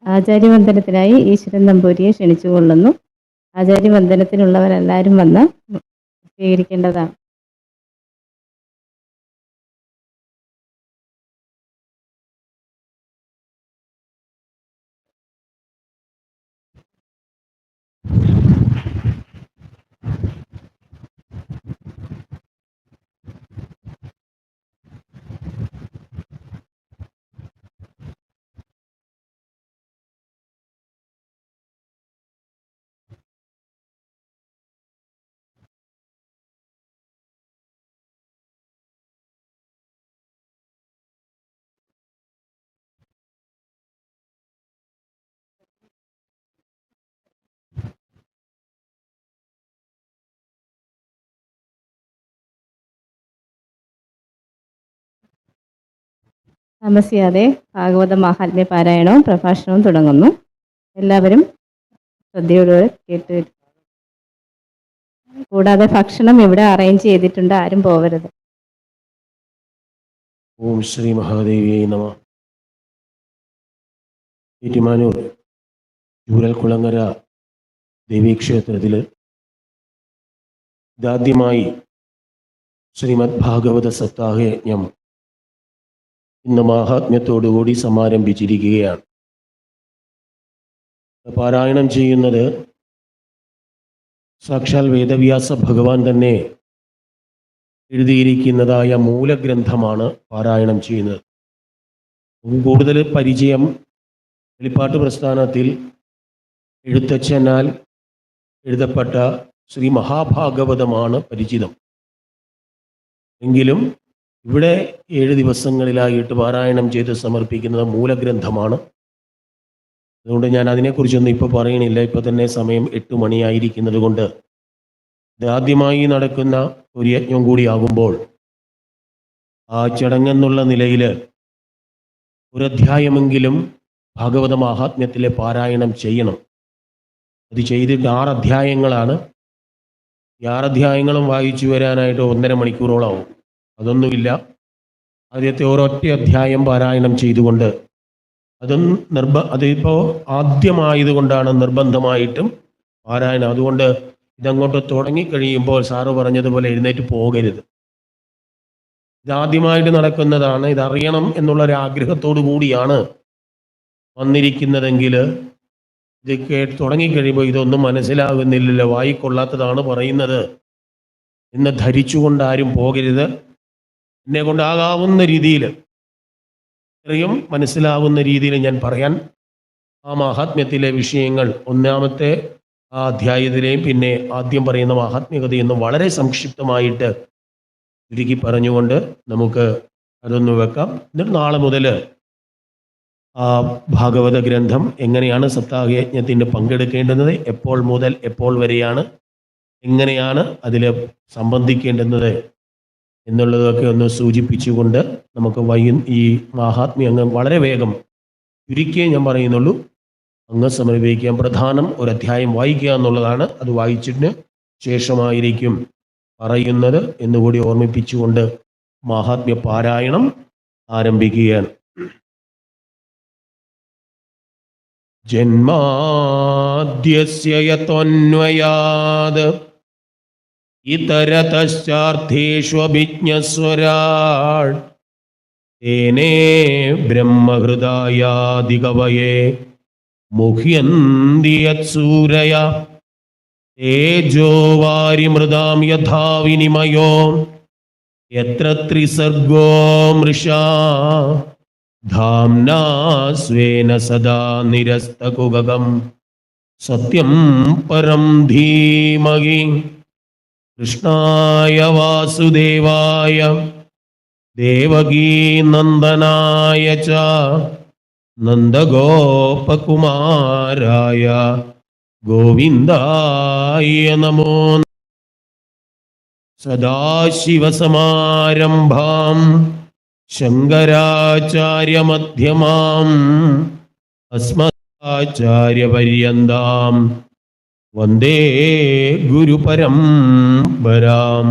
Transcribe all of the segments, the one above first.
ആചാര്യവന്ദനത്തിനായി ഈശ്വരൻ നമ്പൂതിരിയെ ക്ഷണിച്ചുകൊള്ളുന്നു. ആചാര്യവന്ദനത്തിനുള്ളവരെല്ലാവരും വന്ന് സ്വീകരിക്കേണ്ടതാണ്. താമസിയാതെ ഭാഗവത മാഹാത്മ്യ പാരായണവും പ്രഭാഷണവും തുടങ്ങുന്നു. എല്ലാവരും ശ്രദ്ധയോടെ കേട്ട്. കൂടാതെ ഭക്ഷണം ഇവിടെ അറേഞ്ച് ചെയ്തിട്ടുണ്ട്, ആരും പോവരുത്. ഓം ശ്രീ മഹാദേവിയെ നമ. ഏറ്റുമാനൂർ ചൂരൽക്കുളങ്ങര ദേവീക്ഷേത്രത്തിൽ ഇതാദ്യമായി ശ്രീമദ് ഭാഗവത സപ്താഹയജ്ഞം ഇന്ന് മാഹാത്മ്യത്തോടുകൂടി സമാരംഭിച്ചിരിക്കുകയാണ്. പാരായണം ചെയ്യുന്നത് സാക്ഷാൽ വേദവ്യാസ ഭഗവാൻ തന്നെ എഴുതിയിരിക്കുന്നതായ മൂലഗ്രന്ഥമാണ് പാരായണം ചെയ്യുന്നത്. കൂടുതൽ പരിചയം വെളിപ്പാട്ട് പ്രസ്ഥാനത്തിൽ എഴുത്തച്ഛനാൽ എഴുതപ്പെട്ട ശ്രീ മഹാഭാഗവതമാണ് പരിചിതം. എങ്കിലും ഇവിടെ 7 ദിവസങ്ങളിലായിട്ട് പാരായണം ചെയ്ത് സമർപ്പിക്കുന്നത് മൂലഗ്രന്ഥമാണ്. അതുകൊണ്ട് ഞാൻ അതിനെക്കുറിച്ചൊന്നും ഇപ്പോൾ പറയണില്ല. ഇപ്പോൾ തന്നെ സമയം 8 മണിയായിരിക്കുന്നത് കൊണ്ട് ഇത് ആദ്യമായി നടക്കുന്ന ഒരു യജ്ഞം കൂടിയാകുമ്പോൾ ആ ചടങ്ങെന്നുള്ള നിലയിൽ ഒരധ്യായമെങ്കിലും ഭാഗവത മാഹാത്മ്യത്തിലെ പാരായണം ചെയ്യണം. അത് ചെയ്തിട്ട് 6 അധ്യായങ്ങളാണ്. ഈ 6 അധ്യായങ്ങളും വായിച്ചു വരാനായിട്ട് 1.5 മണിക്കൂറോളാവും. അതൊന്നുമില്ല. ആദ്യത്തെ ഒരൊറ്റ അധ്യായം പാരായണം ചെയ്തുകൊണ്ട് അതിപ്പോൾ ആദ്യമായതുകൊണ്ടാണ് നിർബന്ധമായിട്ടും പാരായണം. അതുകൊണ്ട് ഇതങ്ങോട്ട് തുടങ്ങിക്കഴിയുമ്പോൾ സാറ് പറഞ്ഞതുപോലെ എഴുന്നേറ്റ് പോകരുത്. ഇതാദ്യമായിട്ട് നടക്കുന്നതാണ്. ഇതറിയണം എന്നുള്ളൊരാഗ്രഹത്തോടു കൂടിയാണ് വന്നിരിക്കുന്നതെങ്കിൽ ഇത് തുടങ്ങിക്കഴിയുമ്പോൾ ഇതൊന്നും മനസ്സിലാകുന്നില്ലല്ലോ, വായിക്കൊള്ളാത്തതാണ് പറയുന്നത് എന്ന് ധരിച്ചുകൊണ്ട് ആരും പോകരുത്. എന്നെ കൊണ്ടാകാവുന്ന രീതിയിൽ, ഇത്രയും മനസ്സിലാവുന്ന രീതിയിൽ ഞാൻ പറയാൻ ആ മാഹാത്മ്യത്തിലെ വിഷയങ്ങൾ ഒന്നാമത്തെ ആ അധ്യായത്തിലെയും പിന്നെ ആദ്യം പറയുന്ന മാഹാത്മ്യകഥയെന്നും വളരെ സംക്ഷിപ്തമായിട്ട് ചുരുക്കി പറഞ്ഞുകൊണ്ട് നമുക്ക് അതൊന്ന് വെക്കാം. എന്നിട്ട് നാളെ മുതൽ ആ ഭാഗവത ഗ്രന്ഥം എങ്ങനെയാണ് സപ്താഹയജ്ഞത്തിന് പങ്കെടുക്കേണ്ടുന്നത്, എപ്പോൾ മുതൽ എപ്പോൾ വരെയാണ്, എങ്ങനെയാണ് അതിൽ സംബന്ധിക്കേണ്ടുന്നത് എന്നുള്ളതൊക്കെ ഒന്ന് സൂചിപ്പിച്ചുകൊണ്ട് നമുക്ക് ഈ മാഹാത്മ്യം അങ്ങ് വളരെ വേഗം ചുരുക്കിയേ ഞാൻ പറയുന്നുള്ളൂ അങ്ങ് സമർപ്പിക്കാൻ. പ്രധാനം ഒരധ്യായം വായിക്കുക എന്നുള്ളതാണ്. അത് വായിച്ചിട്ട് ശേഷമായിരിക്കും പറയുന്നത് എന്നുകൂടി ഓർമ്മിപ്പിച്ചുകൊണ്ട് മാഹാത്മ്യ പാരായണം ആരംഭിക്കുകയാണ്. ജന്മാദ്യസ്യ യതോന്വയാത് ഇതരതശ്ചാർത്ഥേഷു അഭിജ്ഞസ്വരാട് തേനേ ബ്രഹ്മഹൃദായാദികവയേ മുഹ്യന്തി യത്സൂരയ തേജോ വാരിമൃതാം യഥാ വിനിമയോ യത്ര ത്രിസർഗോ മൃഷാ ധാംനാ സ്വേന സദാ നിരസ്തകുഗം സത്യം പരം ധീമഹി. കൃഷ്ണായ വാസുദേവായ ദേവകീ നന്ദനായ ച നന്ദഗോപകുമാരായ ഗോവിന്ദായ നമോ. സദാശിവസമാരംഭാം ശങ്കരാചാര്യമധ്യമാം അസ്മദാചാര്യപര്യന്താം വന്ദേ ഗുരുപരംപരാം.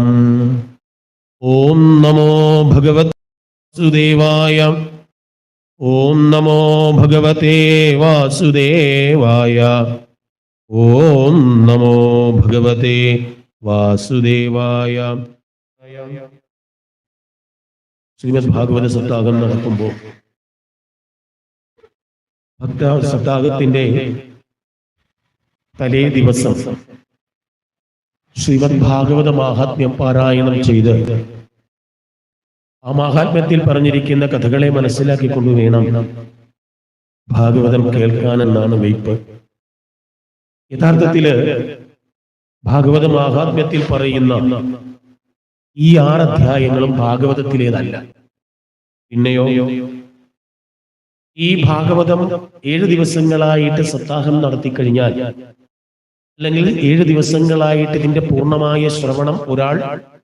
ഓം നമോ ഭഗവത് വാസുദേവായ. ഓം നമോ ഭഗവതേ വാസുദേവായ. ഓം നമോ ഭഗവതേ വാസുദേവായ. ശ്രീമദ് ഭാഗവത സപ്താഹം നടക്കുമ്പോൾ സപ്താഹത്തിന്റെ തലേ ദിവസം ശ്രീമദ് ഭാഗവത മാഹാത്മ്യം പാരായണം ചെയ്ത് ആ മാഹാത്മ്യത്തിൽ പറഞ്ഞിരിക്കുന്ന കഥകളെ മനസ്സിലാക്കിക്കൊണ്ട് വേണം ഭാഗവതം കേൾക്കാനെന്നാണ് വെയ്പ്പ്. യഥാർത്ഥത്തില് ഭാഗവത മാഹാത്മ്യത്തിൽ പറയുന്ന ഈ 6 അധ്യായങ്ങളും ഭാഗവതത്തിലേതല്ല. പിന്നെയോ ഈ ഭാഗവതം 7 ദിവസങ്ങളായിട്ട് സപ്താഹം നടത്തിക്കഴിഞ്ഞാൽ, അല്ലെങ്കിൽ 7 ദിവസങ്ങളായിട്ട് ഇതിന്റെ പൂർണ്ണമായ ശ്രവണം ഒരാൾ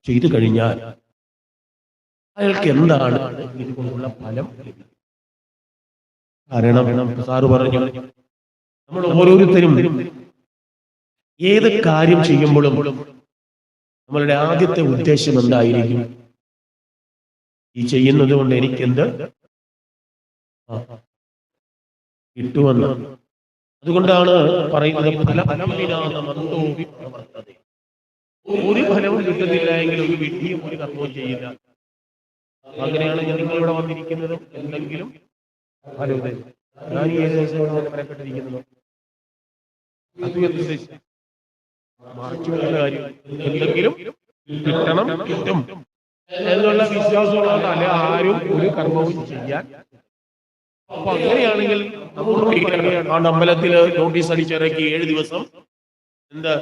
ചെയ്തു കഴിഞ്ഞാൽ അയാൾക്ക് എന്താണ് ഇതുകൊണ്ടുള്ള ഫലം? കാരണം സാറ് പറഞ്ഞു, നമ്മൾ ഓരോരുത്തരും ഏത് കാര്യം ചെയ്യുമ്പോഴും നമ്മളുടെ ആദ്യത്തെ ഉദ്ദേശം എന്തായിരിക്കും? ഈ ചെയ്യുന്നത് കൊണ്ട് എനിക്കെന്ത് കിട്ടുമെന്ന്. അതുകൊണ്ടാണ് പറയുന്നത് ഒരു ഫലവും കിട്ടുന്നില്ല എങ്കിൽ ഒരു വിധിയും ഒരു കർമ്മവും ചെയ്യില്ല. അങ്ങനെയാണ് നിങ്ങളിവിടെ വന്നിരിക്കുന്നതും എന്തെങ്കിലും ഫലം. ഞാൻ ഈ 7 ദിവസം പറയപ്പെട്ടിരിക്കുന്നത് മറിച്ചുള്ള കാര്യം എന്തെങ്കിലും കിട്ടണം, കിട്ടും എന്നുള്ള വിശ്വാസമുള്ളതുകൊണ്ട് അല്ലെ ആരും ഒരു കർമ്മവും ചെയ്യാൻ. അപ്പൊ അങ്ങനെയാണെങ്കിൽ നമ്മൾ അമ്പലത്തില് നോട്ടീസ് അടിച്ചിറക്കി 7 ദിവസം എന്താ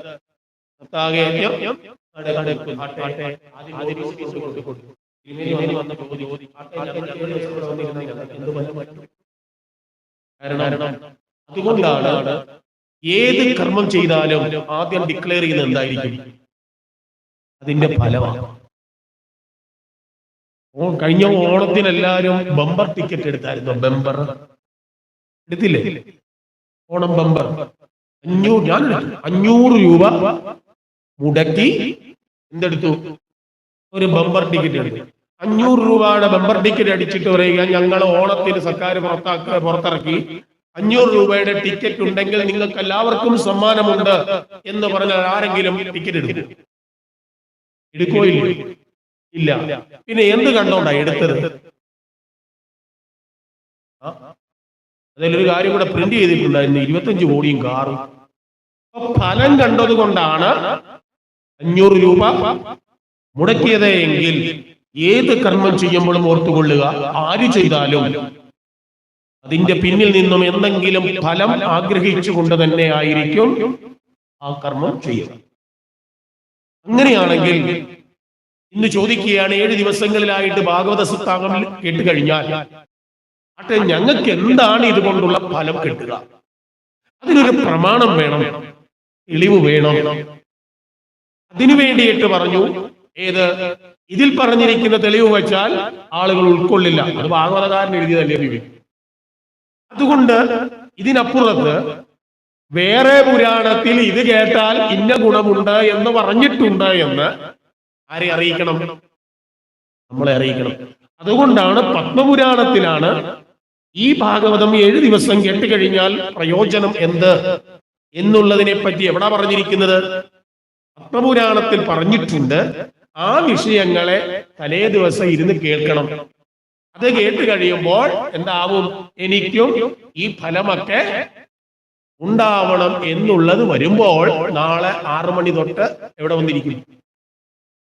കാരണം അതുകൊണ്ടാണ് ഏത് കർമ്മം ചെയ്താലും ആദ്യം ഡിക്ലെയർ ചെയ്യുന്നത് എന്തായിരിക്കും? അതിന്റെ ഫലമാണ്. കഴിഞ്ഞ ഓണത്തിന് എല്ലാവരും ബമ്പർ ടിക്കറ്റ് എടുത്തായിരുന്നു. ബമ്പർ എടുത്തില്ലേ? ഓണം ബമ്പർ 500 രൂപ മുടക്കി എന്തെടുത്തു? ഒരു ബമ്പർ ടിക്കറ്റ് എടുത്തു. 500 രൂപയുടെ ബമ്പർ ടിക്കറ്റ് അടിച്ചിട്ട് പറയുക, ഞങ്ങൾ ഓണത്തിന് സർക്കാർ പുറത്തിറക്കി 500 രൂപയുടെ ടിക്കറ്റ് ഉണ്ടെങ്കിൽ നിങ്ങൾക്ക് എല്ലാവർക്കും സമ്മാനമുണ്ട് എന്ന് പറഞ്ഞാൽ ആരെങ്കിലും ടിക്കറ്റ് എടുക്കും? എടുക്കോ ഇല്ല. പിന്നെ എന്ത് കണ്ടോണ്ടാ എടുത്തത്? അതിലൊരു കാര്യം കൂടെ പ്രിന്റ് ചെയ്തിട്ടുണ്ടായിരുന്നു, 25 കോടിയും കാറും. ഫലം കണ്ടത് കൊണ്ടാണ് 500 രൂപ മുടക്കിയത് എങ്കിൽ ഏത് കർമ്മം ചെയ്യുമ്പോഴും ഓർത്തുകൊള്ളുക, ആര് ചെയ്താലും അതിന്റെ പിന്നിൽ നിന്നും എന്തെങ്കിലും ഫലം ആഗ്രഹിച്ചുകൊണ്ട് തന്നെ ആയിരിക്കും ആ കർമ്മം ചെയ്യുക. അങ്ങനെയാണെങ്കിൽ ഇന്ന് ചോദിക്കുകയാണ്, 7 ദിവസങ്ങളിലായിട്ട് ഭാഗവത സപ്താഹം കേട്ടുകഴിഞ്ഞാൽ അട്ടെ ഞങ്ങൾക്ക് എന്താണ് ഇതുകൊണ്ടുള്ള ഫലം കിട്ടുക? അതിനൊരു പ്രമാണം വേണം, തെളിവ് വേണം. അതിനു വേണ്ടിയിട്ട് പറഞ്ഞു, ഏത് ഇതിൽ പറഞ്ഞിരിക്കുന്ന തെളിവ് വെച്ചാൽ ആളുകൾ ഉൾക്കൊള്ളില്ല. അത് ഭാഗവതകാരൻ എഴുതിയതല്ലേ ബിബി. അതുകൊണ്ട് ഇതിനപ്പുറത്ത് വേറെ പുരാണത്തിൽ ഇത് കേട്ടാൽ ഇന്ന ഗുണമുണ്ട് എന്ന് പറഞ്ഞിട്ടുണ്ട് എന്ന് ആരെ അറിയിക്കണം? നമ്മളെ അറിയിക്കണം. അതുകൊണ്ടാണ് പത്മപുരാണത്തിലാണ് ഈ ഭാഗവതം 7 ദിവസം കേട്ടുകഴിഞ്ഞാൽ പ്രയോജനം എന്ത് എന്നുള്ളതിനെ പറ്റി എവിടെ പറഞ്ഞിരിക്കുന്നത്? പത്മപുരാണത്തിൽ പറഞ്ഞിട്ടുണ്ട്. ആ വിഷയങ്ങളെ തലേ ദിവസം ഇരുന്ന് കേൾക്കണം. അത് കേട്ട് കഴിയുമ്പോൾ എന്താവും? എനിക്കും ഈ ഫലമൊക്കെ ഉണ്ടാവണം എന്നുള്ളത് വരുമ്പോൾ നാളെ 6 മണി തൊട്ട് എവിടെ വന്നിരിക്കും?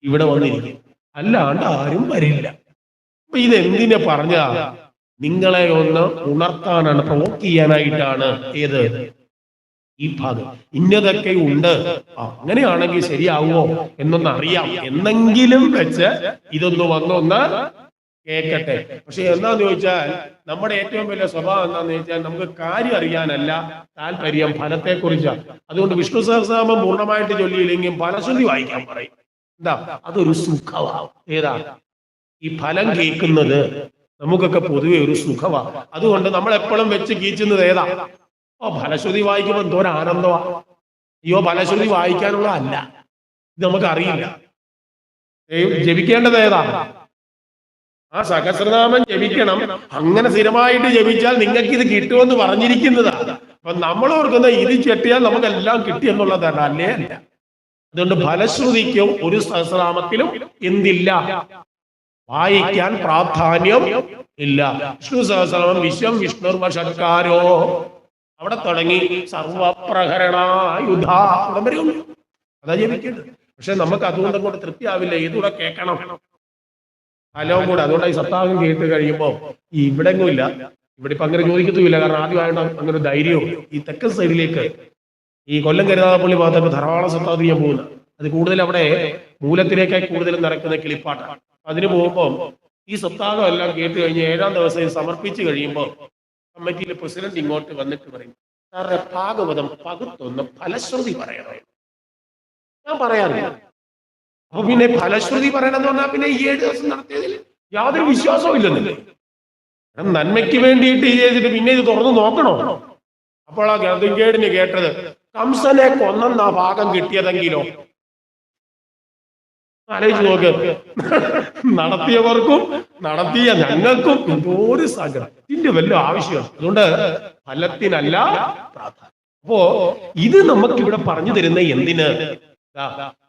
ഇവിടെ വന്നിരിക്കും. അല്ലാണ്ട് ആരും വരില്ല. അപ്പൊ ഇതെന്തിനെ പറഞ്ഞ? നിങ്ങളെ ഒന്ന് ഉണർത്താനാണ്, പ്രവോക്ക് ചെയ്യാനായിട്ടാണ്. ഏത്? ഈ ഭാഗം ഇന്നതൊക്കെ ഉണ്ട്, അങ്ങനെയാണെങ്കിൽ ശരിയാവുമോ എന്നൊന്ന് അറിയാം, എന്നെങ്കിലും വെച്ച് ഇതൊന്ന് വന്നൊന്ന് കേൾക്കട്ടെ. പക്ഷെ എന്താന്ന് ചോദിച്ചാൽ നമ്മുടെ ഏറ്റവും വലിയ സ്വഭാവം എന്താന്ന് ചോദിച്ചാൽ നമുക്ക് കാര്യം അറിയാനല്ല താല്പര്യം, ഫലത്തെ കുറിച്ചാണ്. അതുകൊണ്ട് വിഷ്ണു സഹസ്രനാമം പൂർണ്ണമായിട്ട് ചൊല്ലിയില്ലെങ്കിൽ ഫലശ്രുതി വായിക്കാൻ പറയും. എന്താ? അതൊരു സുഖമാണ്. ഏതാ? ഈ ഫലം കേൾക്കുന്നത് നമുക്കൊക്കെ പൊതുവെ ഒരു സുഖമാണ്. അതുകൊണ്ട് നമ്മൾ എപ്പോഴും വെച്ച് കീച്ചുന്നത് ഏതാ? ഫലശ്രുതി വായിക്കുമ്പോൾ എന്തോ ഒരു ആനന്ദമാ. അയ്യോ, ഫലശ്രുതി വായിക്കാനുള്ള അല്ല, ഇത് നമുക്ക് അറിയില്ല. ജപിക്കേണ്ടത് ഏതാ? ആ സഹസ്രനാമം ജപിക്കണം. അങ്ങനെ സ്ഥിരമായിട്ട് ജപിച്ചാൽ നിങ്ങൾക്ക് ഇത് കിട്ടുമെന്ന് പറഞ്ഞിരിക്കുന്നതാണ്. അപ്പൊ നമ്മൾ ഓർക്കുന്ന ഇത് ചെട്ടിയാൽ നമുക്കെല്ലാം കിട്ടിയെന്നുള്ളതാണ്. അല്ലേ അല്ല. അതുകൊണ്ട് ഫലശ്രുതിക്കും ഒരു സഹസ്രനാമത്തിലും എന്തില്ല, വായിക്കാൻ പ്രാധാന്യം ഇല്ല. വിഷ്ണു സഹസ്രനാമം വിശ്വം വിഷ്ണുർ വഷത്കാരോ, അവിടെ തുടങ്ങി സർവപ്രഹരണായുധ അവിടെ വരെ ഉണ്ട്. അതാ ജപിക്കേണ്ടത്. പക്ഷെ നമുക്ക് അതുകൊണ്ട് അങ്ങോട്ട് തൃപ്തിയാവില്ല. ഇതുകൂടെ കേൾക്കണം, ഫലവും കൂടെ. അതുകൊണ്ട് ഈ സപ്താഹം കേട്ട് കഴിയുമ്പോൾ ഈ ഇവിടെങ്ങും ഇല്ല. ഇവിടെ ഇപ്പൊ അങ്ങനെ ചോദിക്കത്തുമില്ല. കാരണം ആദ്യമായിട്ട് അങ്ങനെ ഒരു ധൈര്യവും ഈ തെക്കൻ സൈഡിലേക്ക് ഈ കൊല്ലം കരുതാപ്പള്ളി ഭാഗത്തൊക്കെ ധാരാളം സപ്താഹം ചെയ്യാൻ പോകുന്നത്. അത് കൂടുതൽ അവിടെ മൂലത്തിലേക്കായി കൂടുതലും നടക്കുന്ന കിളിപ്പാട്ടാണ്. അതിന് പോകുമ്പോൾ ഈ സപ്താഹം എല്ലാം കേട്ട് കഴിഞ്ഞ് 7-ാം ദിവസം ഇത് സമർപ്പിച്ച് കഴിയുമ്പോൾ കമ്മിറ്റിയിലെ പ്രസിഡന്റ് ഇങ്ങോട്ട് വന്നിട്ട് പറയും, സാറേ ഭാഗവതം പകുത്തൊന്ന് ഫലശ്രുതി പറയണേ. ഞാൻ പറയാറില്ല. അപ്പൊ പിന്നെ ഫലശ്രുതി പറയണമെന്ന് പറഞ്ഞാൽ പിന്നെ ഈ 7 ദിവസം നടത്തിയതിൽ യാതൊരു വിശ്വാസവും ഇല്ലെന്നില്ലേ. നന്മയ്ക്ക് വേണ്ടിയിട്ട് ഇത് ചെയ്തിട്ട് പിന്നെ ഇത് തുറന്നു നോക്കണോ? അപ്പോൾ ആ ഗതികേടിന് കേട്ടത് കംസനെ കൊന്നെന്നാ ഭാഗം കിട്ടിയതെങ്കിലോ. ആലോചിച്ച് നോക്ക്. നടത്തിയവർക്കും നടത്തിയ ഞങ്ങൾക്കും എന്തോരു സങ്കടം. ഇതിന്റെ വല്ല ആവശ്യമാണ്. അതുകൊണ്ട് ഫലത്തിനല്ല പ്രാധാന്യം. അപ്പോ ഇത് നമുക്കിവിടെ പറഞ്ഞു തരുന്ന എന്തിന്?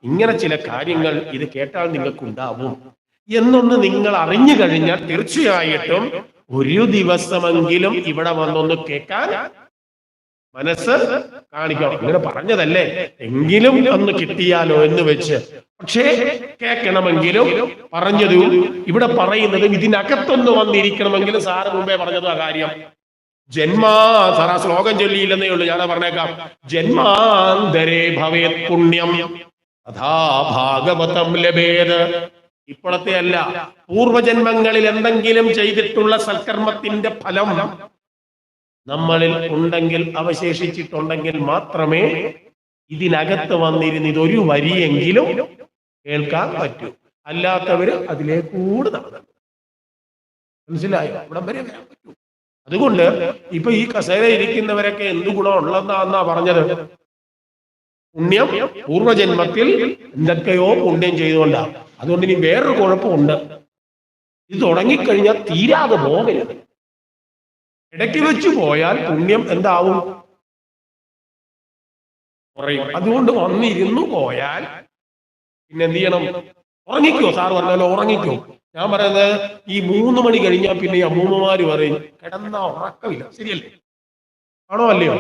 ഇങ്ങനെ ചില കാര്യങ്ങൾ ഇത് കേട്ടാൽ നിങ്ങൾക്കുണ്ടാവും എന്നൊന്ന് നിങ്ങൾ അറിഞ്ഞു കഴിഞ്ഞാൽ തീർച്ചയായിട്ടും ഒരു ദിവസമെങ്കിലും ഇവിടെ വന്നൊന്ന് കേൾക്കാൻ മനസ്സ് കാണിക്കണം. ഇങ്ങനെ പറഞ്ഞതല്ലേ, എങ്കിലും ഒന്ന് കിട്ടിയാലോ എന്ന് വെച്ച്. പക്ഷേ കേൾക്കണമെങ്കിലും പറഞ്ഞതും ഇവിടെ പറയുന്നതും ഇതിനകത്തൊന്ന് വന്നിരിക്കണമെങ്കിലും സാറ് മുമ്പേ പറഞ്ഞത് ആ കാര്യം. സാർ ആ ശ്ലോകം ചൊല്ലിയില്ലെന്നേ ഉള്ളൂ, ഞാനാ പറഞ്ഞേക്കാം. ജന്മാന്തരേ ഭവേത് പുണ്യം അഥാ ഭാഗവതം ലഭേത്. ഇപ്പോഴത്തെ അല്ല, പൂർവജന്മങ്ങളിൽ എന്തെങ്കിലും ചെയ്തിട്ടുള്ള സൽക്കർമ്മത്തിന്റെ ഫലം നമ്മളിൽ ഉണ്ടെങ്കിൽ, അവശേഷിച്ചിട്ടുണ്ടെങ്കിൽ മാത്രമേ ഇതിനകത്ത് വന്നിരുന്ന് ഇതൊരു വരിയെങ്കിലും കേൾക്കാൻ പറ്റൂ. അല്ലാത്തവര് അതിലേക്കൂടെ നടന്നു. മനസ്സിലായോ? ഇവിടം വരെ വരാൻ പറ്റൂ. അതുകൊണ്ട് ഇപ്പൊ ഈ കസേര ഇരിക്കുന്നവരൊക്കെ എന്ത് ഗുണമുള്ളതെന്നാ പറഞ്ഞത്? പുണ്യം, പൂർവജന്മത്തിൽ എന്തൊക്കെയോ പുണ്യം ചെയ്തുകൊണ്ടാണ്. അതുകൊണ്ട് ഇനി വേറൊരു കുഴപ്പമുണ്ട്, ഇത് തുടങ്ങിക്കഴിഞ്ഞാൽ തീരാതെ പോകരുത്. ഇടയ്ക്ക് വെച്ച് പോയാൽ പുണ്യം എന്താവും? കുറയും. അതുകൊണ്ട് വന്നിരുന്നു പോയാൽ പിന്നെ എന്ത് ചെയ്യണം? ഉറങ്ങിക്കോ. സാറ് പറഞ്ഞല്ലോ ഉറങ്ങിക്കോ. ഞാൻ പറയുന്നത് ഈ 3 മണി കഴിഞ്ഞാൽ പിന്നെ ഈ അമ്മൂമ്മമാര് പറയും കിടന്ന ഉറക്കമില്ല. ശരിയല്ലേ? ആണോ അല്ലയോ?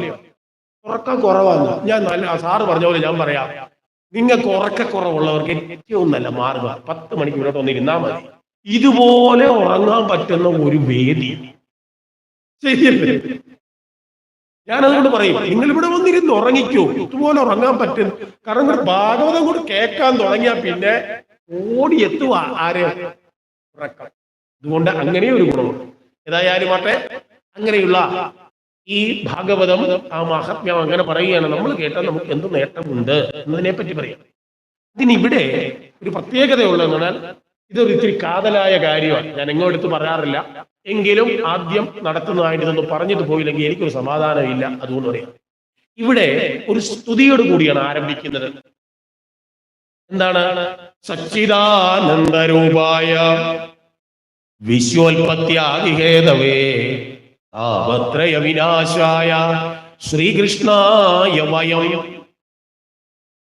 ഉറക്കം കുറവാന്ന് ഞാൻ നല്ല സാറ് പറഞ്ഞ പോലെ ഞാൻ പറയാം, നിങ്ങൾക്ക് ഉറക്കക്കുറവുള്ളവർക്ക് ഏറ്റവും നല്ല മാർഗം 10 മണിക്ക് ഇവിടെ വന്നിരുന്നാൽ മതി. ഇതുപോലെ ഉറങ്ങാൻ പറ്റുന്ന ഒരു വേദി. ശരിയല്ലേ? ഞാനതുകൊണ്ട് പറയും, നിങ്ങൾ ഇവിടെ വന്നിരുന്ന് ഉറങ്ങിക്കോ. ഇതുപോലെ ഉറങ്ങാൻ പറ്റും. കാരണം ഭാഗവതം കൂടി കേൾക്കാൻ തുടങ്ങിയാൽ പിന്നെ ഓടിയെത്തുക ആര്? ഉറക്കം. അതുകൊണ്ട് അങ്ങനെ ഒരു ഗുണമുണ്ട്. ഏതായാലും ആട്ടെ, അങ്ങനെയുള്ള ഈ ഭാഗവതം ആ മഹാത്മ്യം അങ്ങനെ പറയുകയാണ്. നമ്മൾ കേട്ടാൽ നമുക്ക് എന്ത് നേട്ടമുണ്ട് എന്നതിനെ പറ്റി പറയാം. ഇതിനിവിടെ ഒരു പ്രത്യേകതയുള്ളതെന്ന് പറഞ്ഞാൽ ഇതൊരു ഇത്തിരി കാതലായ കാര്യമാണ്. ഞാൻ എങ്ങോട്ട് പറയാറില്ല, എങ്കിലും ആദ്യം നടത്തുന്നതായിട്ട് ഇതൊന്നും പറഞ്ഞിട്ട് പോയില്ലെങ്കിൽ എനിക്കൊരു സമാധാനമില്ല. അതുകൊണ്ട് പറയാം, ഇവിടെ ഒരു സ്തുതിയോട് കൂടിയാണ് ആരംഭിക്കുന്നത്. എന്താണ്? സച്ചിദാനന്ദരൂപായ വിശ്വോൽപത്യാദിഹേതവേ താപത്രയ വിനാശായ ശ്രീകൃഷ്ണായ വയം.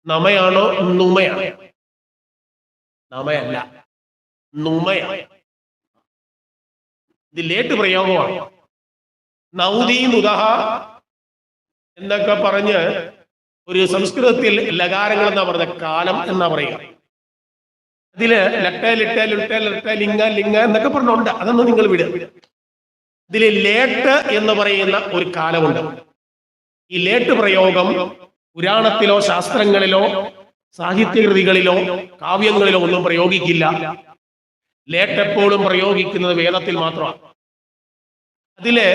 നമയാണോ നുമയാണ്? നമയല്ല, നുമയാണ്. ഇത് ലേറ്റ് പ്രയോഗമാണ്. നൗദീ നുദഹ എന്നൊക്കെ പറഞ്ഞ് ഒരു സംസ്കൃതത്തിൽ ലകാരങ്ങൾ എന്നാ പറഞ്ഞ കാലം എന്നാ പറയുക. ഇതില് ലട്ട ലിട്ട ലുട്ട ലിട്ട ലിംഗ ലിംഗ എന്നൊക്കെ പറഞ്ഞുണ്ട്. അതൊന്നും നിങ്ങൾ വിടുക. ഇതിൽ ലേട്ട് എന്ന് പറയുന്ന ഒരു കാലമുണ്ട്. ഈ ലേട്ട് പ്രയോഗം പുരാണത്തിലോ ശാസ്ത്രങ്ങളിലോ സാഹിത്യകൃതികളിലോ കാവ്യങ്ങളിലോ ഒന്നും പ്രയോഗിക്കില്ല. ലേട്ട് എപ്പോഴും പ്രയോഗിക്കുന്നത് വേദത്തിൽ മാത്രമാണ്. അതില്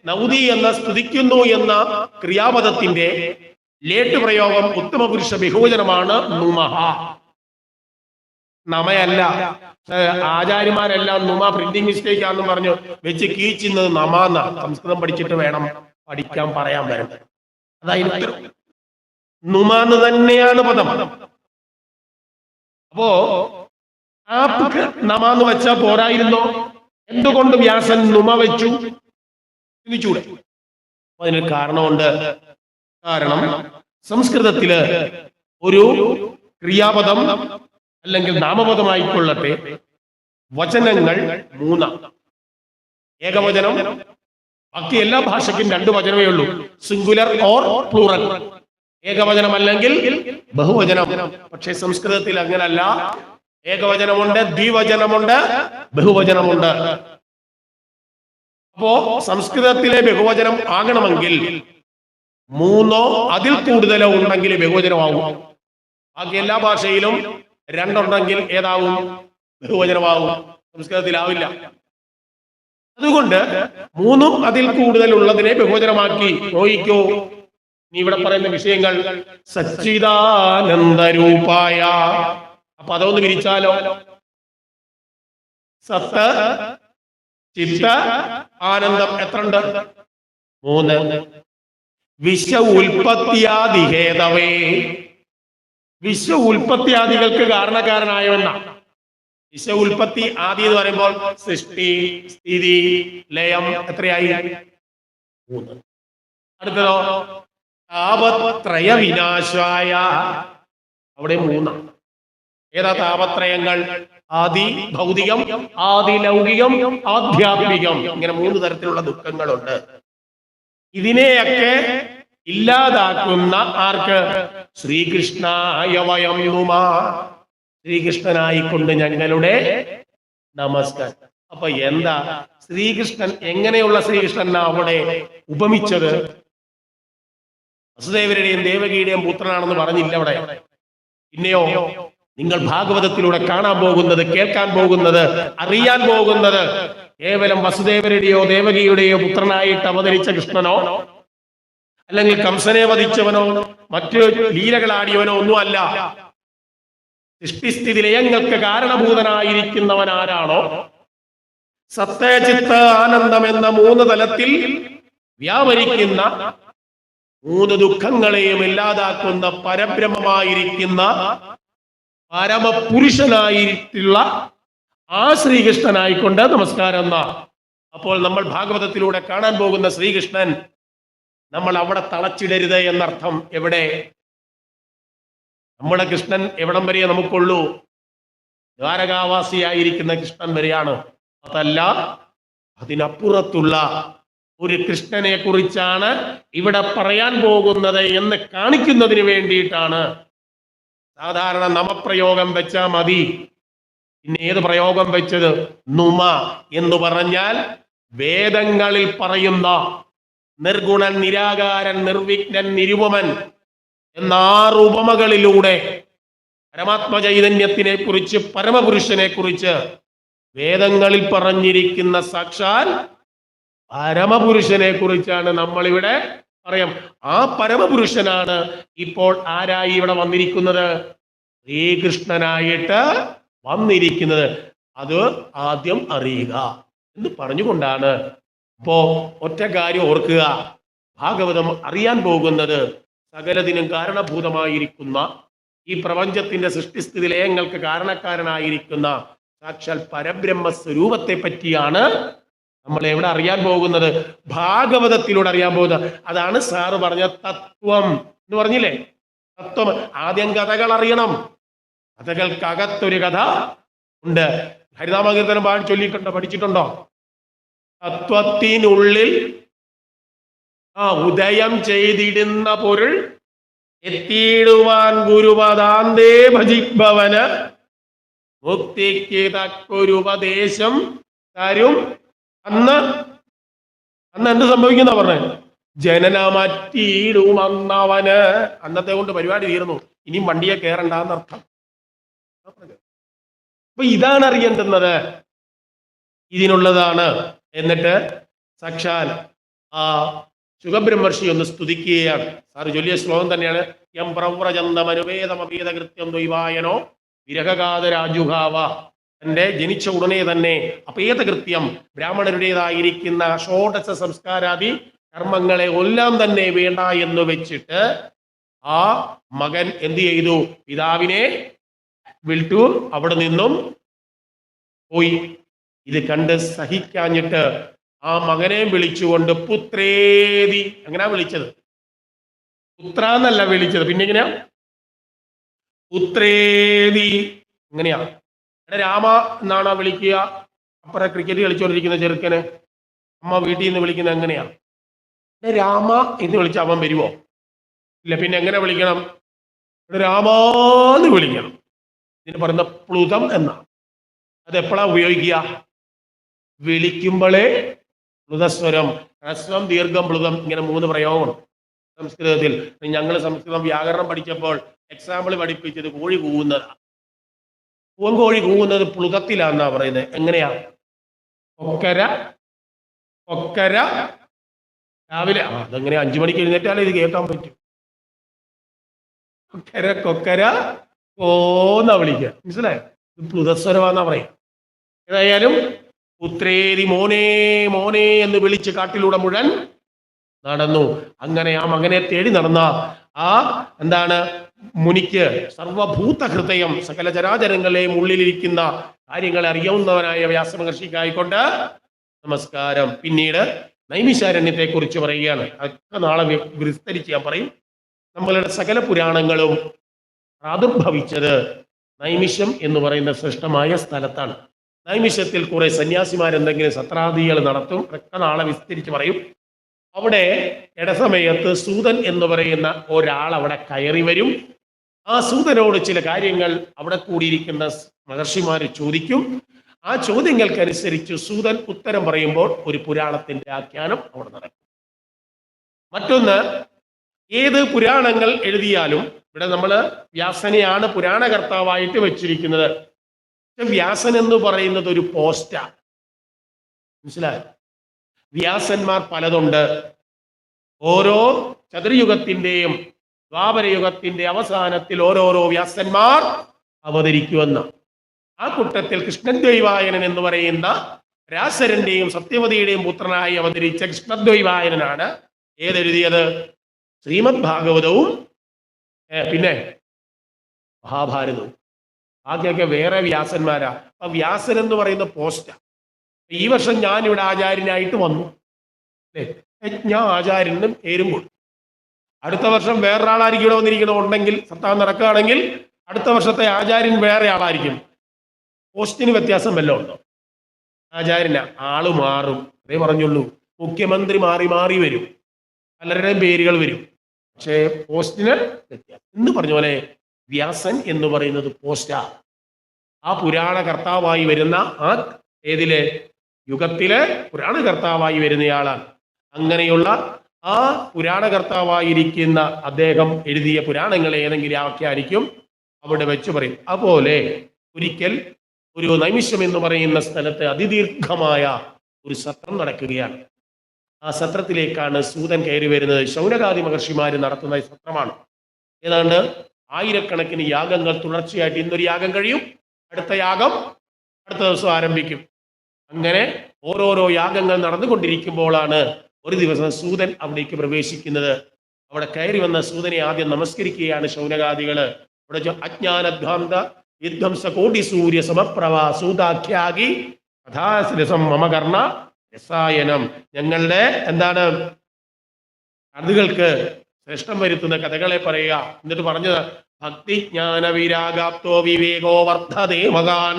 നൗദി എന്ന സ്തുതിക്കുന്നു എന്ന ക്രിയാപദത്തിന്റെ ലേട്ട് പ്രയോഗം ഉത്തമ പുരുഷ ബഹുവചനമാണ് നുമഹ, നമയല്ല. ആചാര്യന്മാരെല്ലാം നുമ പ്രിന്റിംഗ് മിസ്റ്റേക്ക് ആണെന്ന് പറഞ്ഞു വെച്ച് കീച്ചുന്നത് നമാന്ന. സംസ്കൃതം പഠിച്ചിട്ട് വേണം പഠിക്കാൻ പറയാൻ വരേണ്ടത്. അതായത് നുമാന്ന് തന്നെയാണ് പദം. അപ്പോ ആപ്ക്ക് നമാന്ന് വെച്ചാൽ പോരായിരുന്നോ? എന്തുകൊണ്ട് വ്യാസൻ നുമ വെച്ചു? ചിന്തിച്ചൂടെ? അതിനൊരു കാരണമുണ്ട്. കാരണം സംസ്കൃതത്തില് ഒരു ക്രിയാപദം അല്ലെങ്കിൽ നാമപദമായിക്കൊള്ളട്ടെ, വചനങ്ങൾ 3. ഏകവചനം. ബാക്കി എല്ലാ ഭാഷയ്ക്കും 2 വചനമേ ഉള്ളൂ, സിംഗുലർ ഓർ പ്ലൂറൽ. ഏകവചനം അല്ലെങ്കിൽ ബഹുവചനം. പക്ഷെ സംസ്കൃതത്തിൽ അങ്ങനല്ല. ഏകവചനമുണ്ട്, ദ്വിവചനമുണ്ട്, ബഹുവചനമുണ്ട്. അപ്പോ സംസ്കൃതത്തിലെ ബഹുവചനം ആകണമെങ്കിൽ 3 അതിൽ കൂടുതലോ ഉണ്ടെങ്കിൽ ബഹുവചനമാവും. ബാക്കി എല്ലാ ഭാഷയിലും 2 ഉണ്ടെങ്കിൽ ഏതാവും? ബഹുവചനമാവും. സംസ്കൃതത്തിലാവില്ല. അതുകൊണ്ട് 3 അതിൽ കൂടുതൽ ഉള്ളതിനെ ബഹുവചനമാക്കി. നോയിക്കോ, നീ ഇവിടെ പറയുന്ന വിഷയങ്ങൾ സച്ചിദാനന്ദരൂപായ. അപ്പൊ അതൊന്ന് വിരിച്ചാലോ? സത്ത്, ചിത്ത, ആനന്ദം. എത്ര ഉണ്ട്? 3. വിശ്വ ഉൽപ്പത്തിയാദിഹേതവേ. വിശ്വ ഉൽപ്പത്തിയാദികൾക്ക് കാരണക്കാരനായവന്ന. വിശ്വ ഉൽപ്പത്തി ആദി എന്ന് പറയുമ്പോൾ സൃഷ്ടി, സ്ഥിതി, ലയം. എത്രയായി? 3. അടുത്തതോ താപത്രയ വിനാശായ. അവിടെ 3. ഏതാ താപത്രയങ്ങൾ? ആദി ഭൗതികം, ആദി ലൗകികം, ആധ്യാത്മികം. ഇങ്ങനെ 3 തരത്തിലുള്ള ദുഃഖങ്ങളുണ്ട്. ഇതിനെയൊക്കെ ഇല്ലാതാക്കുന്ന ആർക്ക്? ശ്രീകൃഷ്ണായ വയം നുമാ. ശ്രീകൃഷ്ണനായിക്കൊണ്ട് ഞങ്ങളുടെ നമസ്കാരം. അപ്പൊ എന്താ ശ്രീകൃഷ്ണൻ? എങ്ങനെയുള്ള ശ്രീകൃഷ്ണൻ അവിടെ ഉപമിച്ചത്? വസുദേവരുടെയും ദേവകിയുടെയും പുത്രനാണെന്ന് പറഞ്ഞില്ല അവിടെ. പിന്നെയോ നിങ്ങൾ ഭാഗവതത്തിലൂടെ കാണാൻ പോകുന്നത്, കേൾക്കാൻ പോകുന്നത്, അറിയാൻ പോകുന്നത് കേവലം വസുദേവരുടെയോ ദേവകിയുടെയോ പുത്രനായിട്ട് അവതരിച്ച കൃഷ്ണനോ അല്ലെങ്കിൽ കംസനെ വധിച്ചവനോ മറ്റു ലീലകളാടിയവനോ ഒന്നുമല്ല. സൃഷ്ടിസ്ഥിതി ലയങ്ങൾക്ക് കാരണഭൂതനായിരിക്കുന്നവൻ ആരാണോ, സത്യചിത്ത ആനന്ദം എന്ന 3 തലത്തിൽ വ്യാപരിക്കുന്ന 3 ദുഃഖങ്ങളെയും ഇല്ലാതാക്കുന്ന പരബ്രഹ്മമായിരിക്കുന്ന പരമപുരുഷനായിട്ടുള്ള ആ ശ്രീകൃഷ്ണനായിക്കൊണ്ട് നമസ്കാരം എന്ന. അപ്പോൾ നമ്മൾ ഭാഗവതത്തിലൂടെ കാണാൻ പോകുന്ന ശ്രീകൃഷ്ണൻ നമ്മൾ അവിടെ തളച്ചിടരുത് എന്നർത്ഥം. എവിടെ? നമ്മുടെ കൃഷ്ണൻ എവിടം വരെയേ നമുക്കുള്ളൂ? ദ്വാരകാവാസിയായിരിക്കുന്ന കൃഷ്ണൻ വരെയാണ്. അതല്ല, അതിനപ്പുറത്തുള്ള ഒരു കൃഷ്ണനെ കുറിച്ചാണ് ഇവിടെ പറയാൻ പോകുന്നത് എന്ന് കാണിക്കുന്നതിന് വേണ്ടിയിട്ടാണ് സാധാരണ നമപ്രയോഗം വെച്ചാൽ മതി. പിന്നെ ഏത് പ്രയോഗം വെച്ചത്? നുമ എന്ന് പറഞ്ഞാൽ വേദങ്ങളിൽ പറയുന്ന നിർഗുണൻ, നിരാകാരൻ, നിർവിഘ്നൻ, നിരുപമൻ എന്ന 6 ഉപമകളിലൂടെ പരമാത്മ ചൈതന്യത്തിനെ കുറിച്ച്, പരമപുരുഷനെ കുറിച്ച് വേദങ്ങളിൽ പറഞ്ഞിരിക്കുന്ന സാക്ഷാൽ പരമപുരുഷനെ കുറിച്ചാണ് നമ്മളിവിടെ പറയാം. ആ പരമപുരുഷനാണ് ഇപ്പോൾ ആരായി ഇവിടെ വന്നിരിക്കുന്നത്? ശ്രീകൃഷ്ണനായിട്ട് വന്നിരിക്കുന്നത്. അത് ആദ്യം അറിയുക എന്ന് പറഞ്ഞുകൊണ്ടാണ്. ഇപ്പോ ഒറ്റ കാര്യം ഓർക്കുക, ഭാഗവതം അറിയാൻ പോകുന്നത് സകലതിനും കാരണഭൂതമായിരിക്കുന്ന ഈ പ്രപഞ്ചത്തിന്റെ സൃഷ്ടിസ്ഥിതി ലയങ്ങൾക്ക് കാരണക്കാരനായിരിക്കുന്ന സാക്ഷാൽ പരബ്രഹ്മ സ്വരൂപത്തെ പറ്റിയാണ് നമ്മൾ എവിടെ അറിയാൻ പോകുന്നത്? ഭാഗവതത്തിലൂടെ അറിയാൻ പോകുന്നത്. അതാണ് സാറ് പറഞ്ഞ തത്വം എന്ന് പറഞ്ഞില്ലേ? തത്വം. ആദ്യം കഥകൾ അറിയണം. കഥകൾക്കകത്തൊരു കഥ ഉണ്ട്. ഹരിനാമകീർത്തനം ചൊല്ലിയിട്ടുണ്ടോ? പഠിച്ചിട്ടുണ്ടോ? തത്വത്തിനുള്ളിൽ ഉദയം ചെയ്തിടുന്ന പൊരുൾ എത്തിയിടുവാൻ ഗുരുപദാന്തേ ഭജിപ്പവന് മുക്തിക്ക് തക്കൊരുപദേശം തരും. അന്ന് എന്ത് സംഭവിക്കുന്ന പറഞ്ഞത്? ജനനമറ്റീടുമന്നവന്. അന്നത്തെ കൊണ്ട് പരിപാടി തീർന്നു. ഇനിയും വണ്ടിയെ കയറണ്ടെന്നർത്ഥം. അപ്പൊ ഇതാണ് അറിയേണ്ടുന്നത്, ഇതിനുള്ളതാണ്. എന്നിട്ട് സാക്ഷാൽ ആ ശുഖബ്രഹ്മർഷി ഒന്ന് സ്തുതിക്കുകയാണ്. സാറ് ചൊല്ലിയ ശ്ലോകം തന്നെയാണ്. യം പ്രവ്രജന്തമനുവേദമപീതകൃത്യം ദ്വൈവായനോ വിരഹകാതരാജുഹാവ. തന്റെ ജനിച്ച ഉടനെ തന്നെ അപേതകൃത്യം ബ്രാഹ്മണരുടേതായിരിക്കുന്ന ഷോഡശ സംസ്കാരാദി കർമ്മങ്ങളെ എല്ലാം തന്നെ വേണ്ട എന്ന് വെച്ചിട്ട് ആ മകൻ എന്ത് ചെയ്തു? പിതാവിനെ വിട്ടു. അവിടെ നിന്നും പോയി. ഇത് കണ്ട് സഹിക്കാഞ്ഞിട്ട് ആ മകനെ വിളിച്ചുകൊണ്ട് പുത്രേതി, എങ്ങനെയാ വിളിച്ചത്? പുത്ര എന്നല്ല വിളിച്ചത്, പിന്നെ എങ്ങനെയാ? പുത്രേതി. എങ്ങനെയാ? രാമ എന്നാണോ വിളിക്കുക? അപ്പുറം ക്രിക്കറ്റ് കളിച്ചുകൊണ്ടിരിക്കുന്ന ചെറുക്കന് അമ്മ വീട്ടിൽ നിന്ന് വിളിക്കുന്നത് എങ്ങനെയാ? രാമ എന്ന് വിളിച്ച അവൻ വരുമോ? ഇല്ല. പിന്നെ എങ്ങനെ വിളിക്കണം? രാമാന്ന് വിളിക്കണം. ഇതിന് പറയുന്ന പ്ലുതം എന്നാണ്. അത് എപ്പോഴാ ഉപയോഗിക്കുക? വിളിക്കുമ്പോഴേ പ്ലുതസ്വരം, ഹ്രസ്വം, ദീർഘം, പ്ലുതം, ഇങ്ങനെ 3 പ്രയോഗമാണ് സംസ്കൃതത്തിൽ. ഞങ്ങൾ സംസ്കൃതം വ്യാകരണം പഠിച്ചപ്പോൾ എക്സാമ്പിൾ പഠിപ്പിച്ചത് കോഴി കൂവുന്നതാണ്. പൂവൻകോഴി കൂവുന്നത് പ്ലുതത്തിലാന്നാ പറയുന്നത്. എങ്ങനെയാ? കൊക്കര കൊക്കര. രാവിലെ അതെങ്ങനെ 5 മണിക്ക് എഴുന്നേറ്റാലേ ഇത് കേൾക്കാൻ പറ്റും. കൊക്കര കൊക്കര ഓന്നാ വിളിക്കുക. മനസ്സിലായോ? ഇത് പ്ലുതസ്വരമാന്നാ പറയാ. ഏതായാലും പുത്രേരി, മോനെ മോനെ എന്ന് വിളിച്ച് കാട്ടിലൂടെ മുഴുവൻ നടന്നു. അങ്ങനെ ആ മകനെ തേടി നടന്ന ആ എന്താണ് മുനിക്ക് സർവഭൂത ഹൃദയം, സകല ചരാചരങ്ങളെയും ഉള്ളിലിരിക്കുന്ന കാര്യങ്ങളെ അറിയാവുന്നവനായ വ്യാസമഹർഷിക്കായിക്കൊണ്ട് നമസ്കാരം. പിന്നീട് നൈമിശാരണ്യത്തെ കുറിച്ച് പറയുകയാണ്. അതൊക്കെ നാളെ വിസ്തരിച്ച് ഞാൻ പറയും. നമ്മളുടെ സകല പുരാണങ്ങളും പ്രാദുർഭവിച്ചത് നൈമിഷം എന്ന് പറയുന്ന ശ്രേഷ്ഠമായ സ്ഥലത്താണ്. നൈമിഷത്തിൽ കുറെ സന്യാസിമാരെന്തെങ്കിലും സത്രാദികൾ നടത്തും. അതൊക്കെ നാളെ വിസ്തരിച്ച് പറയും. അവിടെ ഇടസമയത്ത് സൂതൻ എന്ന് പറയുന്ന ഒരാൾ അവിടെ കയറി വരും. ആ സൂതനോട് ചില കാര്യങ്ങൾ അവിടെ കൂടിയിരിക്കുന്ന മഹർഷിമാർ ചോദിക്കും. ആ ചോദ്യങ്ങൾക്കനുസരിച്ച് സൂതൻ ഉത്തരം പറയുമ്പോൾ ഒരു പുരാണത്തിന്റെ ആഖ്യാനം അവിടെ നടക്കും. മറ്റൊന്ന്, ഏത് പുരാണങ്ങൾ എഴുതിയാലും ഇവിടെ നമ്മൾ വ്യാസനെയാണ് പുരാണകർത്താവായിട്ട് വെച്ചിരിക്കുന്നത്. വ്യാസൻ എന്ന് പറയുന്നത് ഒരു പോസ്റ്റാ. മനസ്സിലായോ? വ്യാസന്മാർ പലതുണ്ട്. ഓരോ ചതുർയുഗത്തിന്റെയും ദ്വാപരയുഗത്തിന്റെ അവസാനത്തിൽ ഓരോരോ വ്യാസന്മാർ അവതരിക്കുമെന്ന ആ കൂട്ടത്തിൽ കൃഷ്ണദ്വൈവായനൻ എന്ന് പറയുന്ന രാസരന്റെയും സത്യവതിയുടെയും പുത്രനായി അവതരിച്ച കൃഷ്ണദ്വൈവായനനാണ് ഏതെഴുതിയത്? ശ്രീമദ് ഭാഗവതവും പിന്നെ മഹാഭാരതവും. ബാക്കിയൊക്കെ വേറെ വ്യാസന്മാരാ. അപ്പൊ വ്യാസൻ എന്ന് പറയുന്ന പോസ്റ്റാ. ഈ വർഷം ഞാൻ ഇവിടെ ആചാര്യനായിട്ട് വന്നു, അല്ലേ? ഞാൻ ആചാര്യനും പേരും കൊടുത്തു. അടുത്ത വർഷം വേറൊരാളായിരിക്കും ഇവിടെ വന്നിരിക്കണമെന്നുണ്ടെങ്കിൽ, സത്താൻ നടക്കുകയാണെങ്കിൽ അടുത്ത വർഷത്തെ ആചാര്യൻ വേറെ ആളായിരിക്കും. പോസ്റ്റിന് വ്യത്യാസം വല്ലതും ഉണ്ടോ? ആചാര്യന ആള് മാറും, അതേ പറഞ്ഞുള്ളൂ. മുഖ്യമന്ത്രി മാറി മാറി വരും, പലരുടെയും പേരുകൾ വരും, പക്ഷേ പോസ്റ്റിന് വ്യത്യാസം. എന്ന് പറഞ്ഞ പോലെ വ്യാസൻ എന്ന് പറയുന്നത് പോസ്റ്റാ. ആ പുരാണ കർത്താവായി വരുന്ന ആ ഏതിലെ യുഗത്തിലെ പുരാണ കർത്താവായി വരുന്നയാളാണ്. അങ്ങനെയുള്ള ആ പുരാണ കർത്താവായിരിക്കുന്ന അദ്ദേഹം എഴുതിയ പുരാണങ്ങളെ ഏതെങ്കിലും ആഖ്യാനിക്കും, അവിടെ വെച്ച് പറയും. അതുപോലെ ഒരിക്കൽ ഒരു നൈമിഷം എന്ന് പറയുന്ന സ്ഥലത്ത് അതിദീർഘമായ ഒരു സത്രം നടക്കുകയാണ്. ആ സത്രത്തിലേക്കാണ് സൂതൻ കയറി വരുന്നത്. ശൗനകാദി മഹർഷിമാർ നടത്തുന്ന സത്രമാണ്. ഏതാണ്ട് 1000കണക്കിന് യാഗങ്ങൾ തുടർച്ചയായിട്ട്, ഇന്നൊരു യാഗം കഴിയും, അടുത്ത യാഗം അടുത്ത ദിവസം ആരംഭിക്കും. അങ്ങനെ ഓരോരോ യാഗങ്ങൾ നടന്നുകൊണ്ടിരിക്കുമ്പോഴാണ് ഒരു ദിവസം സൂതൻ അവിടേക്ക് പ്രവേശിക്കുന്നത്. അവിടെ കയറി വന്ന സൂതനെ ആദ്യം നമസ്കരിക്കുകയാണ് ശൗനകാദികള്. അവിടെ അജ്ഞാനധ്വാന്ത വിധ്വംസ കോടി സൂര്യ സമപ്രഭ സൂതാഖ്യാഗി കഥാശ്രസം മമകർണ രസായനം. ഞങ്ങളുടെ എന്താണ് കഥകൾക്ക് ശ്രേഷ്ഠം വരുത്തുന്ന കഥകളെ പറയുക. എന്നിട്ട് പറഞ്ഞത് ഭക്തിജ്ഞാന വിരാഗാപ്തോ വിവേകോ വർദ്ധതേ മകാൻ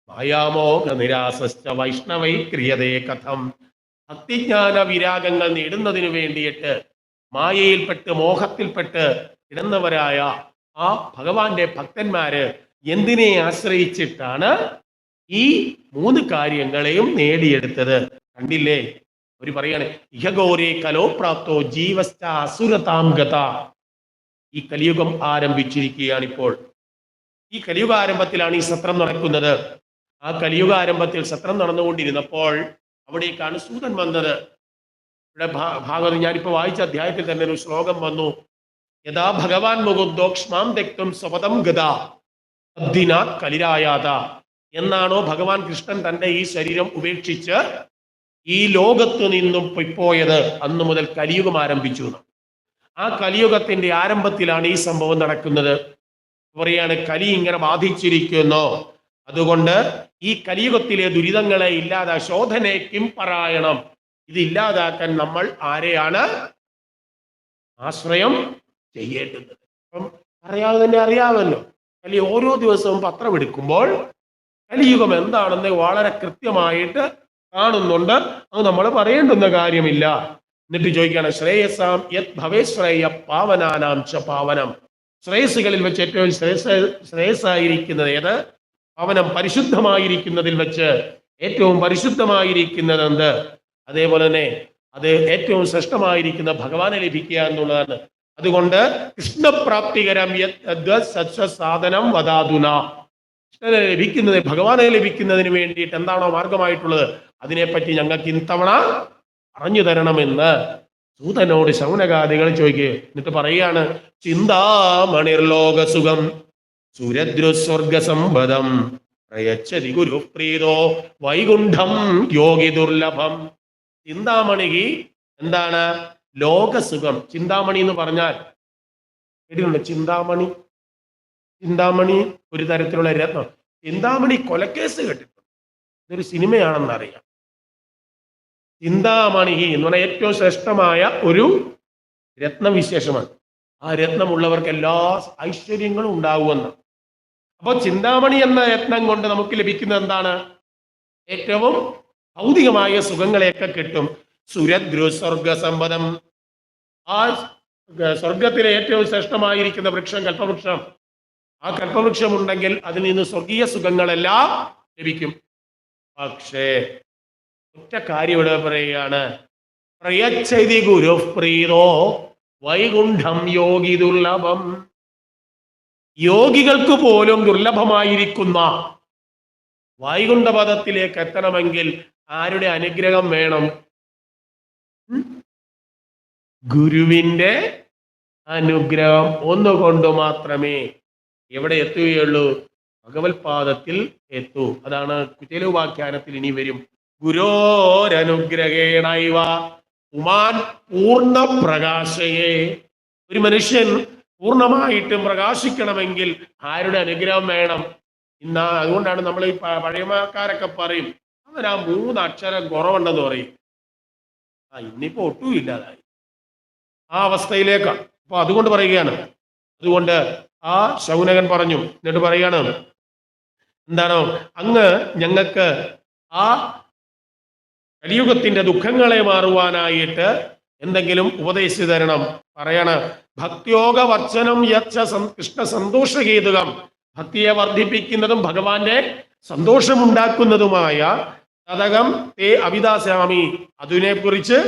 മായാമോഹ നിരാസശ്ച വൈഷ്ണവൈ ക്രിയതേ കഥം. ഭക്തിജ്ഞാന വിരാഗങ്ങൾ നേടുന്നതിന് വേണ്ടിയിട്ട് മായയിൽപ്പെട്ട് മോഹത്തിൽപ്പെട്ട് ഇടുന്നവരായ ആ ഭഗവാന്റെ ഭക്തന്മാര് എന്തിനെ ആശ്രയിച്ചിട്ടാണ് ഈ 3 കാര്യങ്ങളെയും നേടിയെടുത്തത്? കണ്ടില്ലേ? ഒരു പറയാണ് ഇഹഗോരേ കലോ പ്രാപ്തോ ജീവസ്ഥ അസുരതാം ഗത. ഈ കലിയുഗം ആരംഭിച്ചിരിക്കുകയാണ് ഇപ്പോൾ. ഈ കലിയുഗ ആരംഭത്തിലാണ് ഈ സത്രം നടക്കുന്നത്. ആ കലിയുഗ ആരംഭത്തിൽ സത്രം നടന്നുകൊണ്ടിരുന്നപ്പോൾ അവിടേക്കാണ് സൂതൻ വന്നത്. ഇവിടെ ഭാഗവതം ഞാനിപ്പോ വായിച്ച അധ്യായത്തിൽ തന്നെ ഒരു ശ്ലോകം വന്നു. യഥാ ഭഗവാൻ മുകുന്ദോക്ഷ്മാം തെക്തും സ്വപദം ഗതാ അദ്ദിനാത് കലിരായാത. എന്നാണോ ഭഗവാൻ കൃഷ്ണൻ തന്റെ ഈ ശരീരം ഉപേക്ഷിച്ച് ഈ ലോകത്തു നിന്നും പൊയ്പോയത്, അന്നു മുതൽ കലിയുഗം ആരംഭിച്ചു. ആ കലിയുഗത്തിന്റെ ആരംഭത്തിലാണ് ഈ സംഭവം നടക്കുന്നത്. പറയാണ് കലി ഇങ്ങനെ ബാധിച്ചിരിക്കുന്നു, അതുകൊണ്ട് ഈ കലിയുഗത്തിലെ ദുരിതങ്ങളെ ശോധനയ്ക്കും പാരായണം ഇത് ഇല്ലാതാക്കാൻ നമ്മൾ ആരെയാണ് ആശ്രയം ചെയ്യേണ്ടത്? അപ്പം അറിയാതെ തന്നെ അറിയാമല്ലോ, അല്ലെങ്കിൽ ഓരോ ദിവസവും പത്രം എടുക്കുമ്പോൾ കലിയുഗം എന്താണെന്ന് വളരെ കൃത്യമായിട്ട് കാണുന്നുണ്ട്. അത് നമ്മൾ പറയേണ്ടുന്ന കാര്യമില്ല. എന്നിട്ട് ചോദിക്കുകയാണ്, ശ്രേയസാം യത് ഭവേ ശ്രേയ പാവനാനാം ച പാവനം. ശ്രേയസ്സുകളിൽ വെച്ച് ഏറ്റവും ശ്രേയസ്സായിരിക്കുന്നത് ഏത്? പാവനം, പരിശുദ്ധമായിരിക്കുന്നതിൽ വെച്ച് ഏറ്റവും പരിശുദ്ധമായിരിക്കുന്നത് എന്ത്? അതേപോലെ തന്നെ അത് ഏറ്റവും ശ്രേഷ്ഠമായിരിക്കുന്ന ഭഗവാനെ ലഭിക്കുക എന്നുള്ളതാണ്. അതുകൊണ്ട് കൃഷ്ണപ്രാപ്തികരം സാധനം വദാതുന. കൃഷ്ണനെ ലഭിക്കുന്നത്, ഭഗവാനെ ലഭിക്കുന്നതിന് വേണ്ടിയിട്ട് എന്താണോ മാർഗമായിട്ടുള്ളത് അതിനെപ്പറ്റി ഞങ്ങൾക്ക് ഇത്തവണ പറഞ്ഞു തരണമെന്ന് സൂതനോട് ശൗനകാദികൾ ചോദിക്കുക. എന്നിട്ട് പറയുകയാണ്, ചിന്താമണിർലോകസുഖം സുരദ്രുസ്വർഗസമ്പദം പ്രയച്ഛതി ഗുരുപ്രീതോ വൈകുണ്ഠം യോഗി ദുർലഭം. ചിന്താമണി എന്താണ്? ലോകസുഖം. ചിന്താമണി എന്ന് പറഞ്ഞാൽ കേട്ടിട്ടുണ്ട്? ചിന്താമണി, ചിന്താമണി ഒരു തരത്തിലുള്ള രത്നം. ചിന്താമണി കൊലക്കേസ് കേട്ടിട്ടുണ്ട്, ഇതൊരു സിനിമയാണെന്നറിയാം. ചിന്താമണി എന്ന് പറഞ്ഞാൽ ഏറ്റവും ശ്രേഷ്ഠമായ ഒരു രത്നവിശേഷമാണ്. ആ രത്നമുള്ളവർക്ക് എല്ലാ ഐശ്വര്യങ്ങളും ഉണ്ടാവുമെന്ന്. അപ്പോൾ ചിന്താമണി എന്ന രത്നം കൊണ്ട് നമുക്ക് ലഭിക്കുന്നത് എന്താണ്? ഏറ്റവും ഭൗതികമായ സുഖങ്ങളെയൊക്കെ കിട്ടും. സുരദ്രു സ്വർഗസമ്പദം. ആ സ്വർഗത്തിലെ ഏറ്റവും ശ്രേഷ്ഠമായിരിക്കുന്ന വൃക്ഷം കൽപ്പവൃക്ഷം. ആ കൽപ്പവൃക്ഷം ഉണ്ടെങ്കിൽ അതിൽ നിന്ന് സ്വർഗീയ സുഖങ്ങളെല്ലാം ലഭിക്കും. പക്ഷേ ഒറ്റ കാര്യം ഇവിടെ പറയുകയാണ്, പ്രയച്ഛതി ഗുരുപ്രീതോ വൈകുണ്ഠം യോഗി ദുർലഭം. യോഗികൾക്ക് പോലും ദുർലഭമായിരിക്കുന്ന വൈകുണ്ഠപദത്തിലേക്ക് എത്തണമെങ്കിൽ ആരുടെ അനുഗ്രഹം വേണം? ഗുരുവിന്റെ അനുഗ്രഹം ഒന്നുകൊണ്ട് മാത്രമേ എവിടെ എത്തുകയുള്ളൂ? ഭഗവത്പാദത്തിൽ എത്തൂ. അതാണ് കുചേലവാഖ്യാനത്തിൽ ഇനി വരും. ഗുരോരനുഗ്രഹേണൈവ ഉമാൻ പൂർണ്ണ പ്രകാശയെ. ഒരു മനുഷ്യൻ പൂർണ്ണമായിട്ടും പ്രകാശിക്കണമെങ്കിൽ ആരുടെ അനുഗ്രഹം വേണം? അതുകൊണ്ടാണ് നമ്മൾ ഈ പഴയമാക്കാരൊക്കെ പറയും, അവൻ ആ 3 അക്ഷരം കുറവുണ്ടെന്ന് പറയും. ഇന്നിപ്പോ ഒട്ടും ഇല്ലാതായി ആ അവസ്ഥയിലേക്കാണ്. അപ്പൊ അതുകൊണ്ട് പറയുകയാണ്. അതുകൊണ്ട് ആ ശൗനകൻ പറഞ്ഞു, എന്നിട്ട് പറയാണ്, എന്താണോ അങ്ങ് ഞങ്ങൾക്ക് ആ കലിയുഗത്തിന്റെ ദുഃഖങ്ങളെ മാറുവാനായിട്ട് എന്തെങ്കിലും ഉപദേശിച്ചു തരണം. പറയണ ഭക്തിയോഗ വർച്ചനം യച്ച കൃഷ്ണ സന്തോഷഹേതുകം. ഭക്തിയെ വർദ്ധിപ്പിക്കുന്നതും ഭഗവാന്റെ സന്തോഷമുണ്ടാക്കുന്നതുമായ തതകം തേ അവിദാസ്യാമി, അതിനെ കുറിച്ച്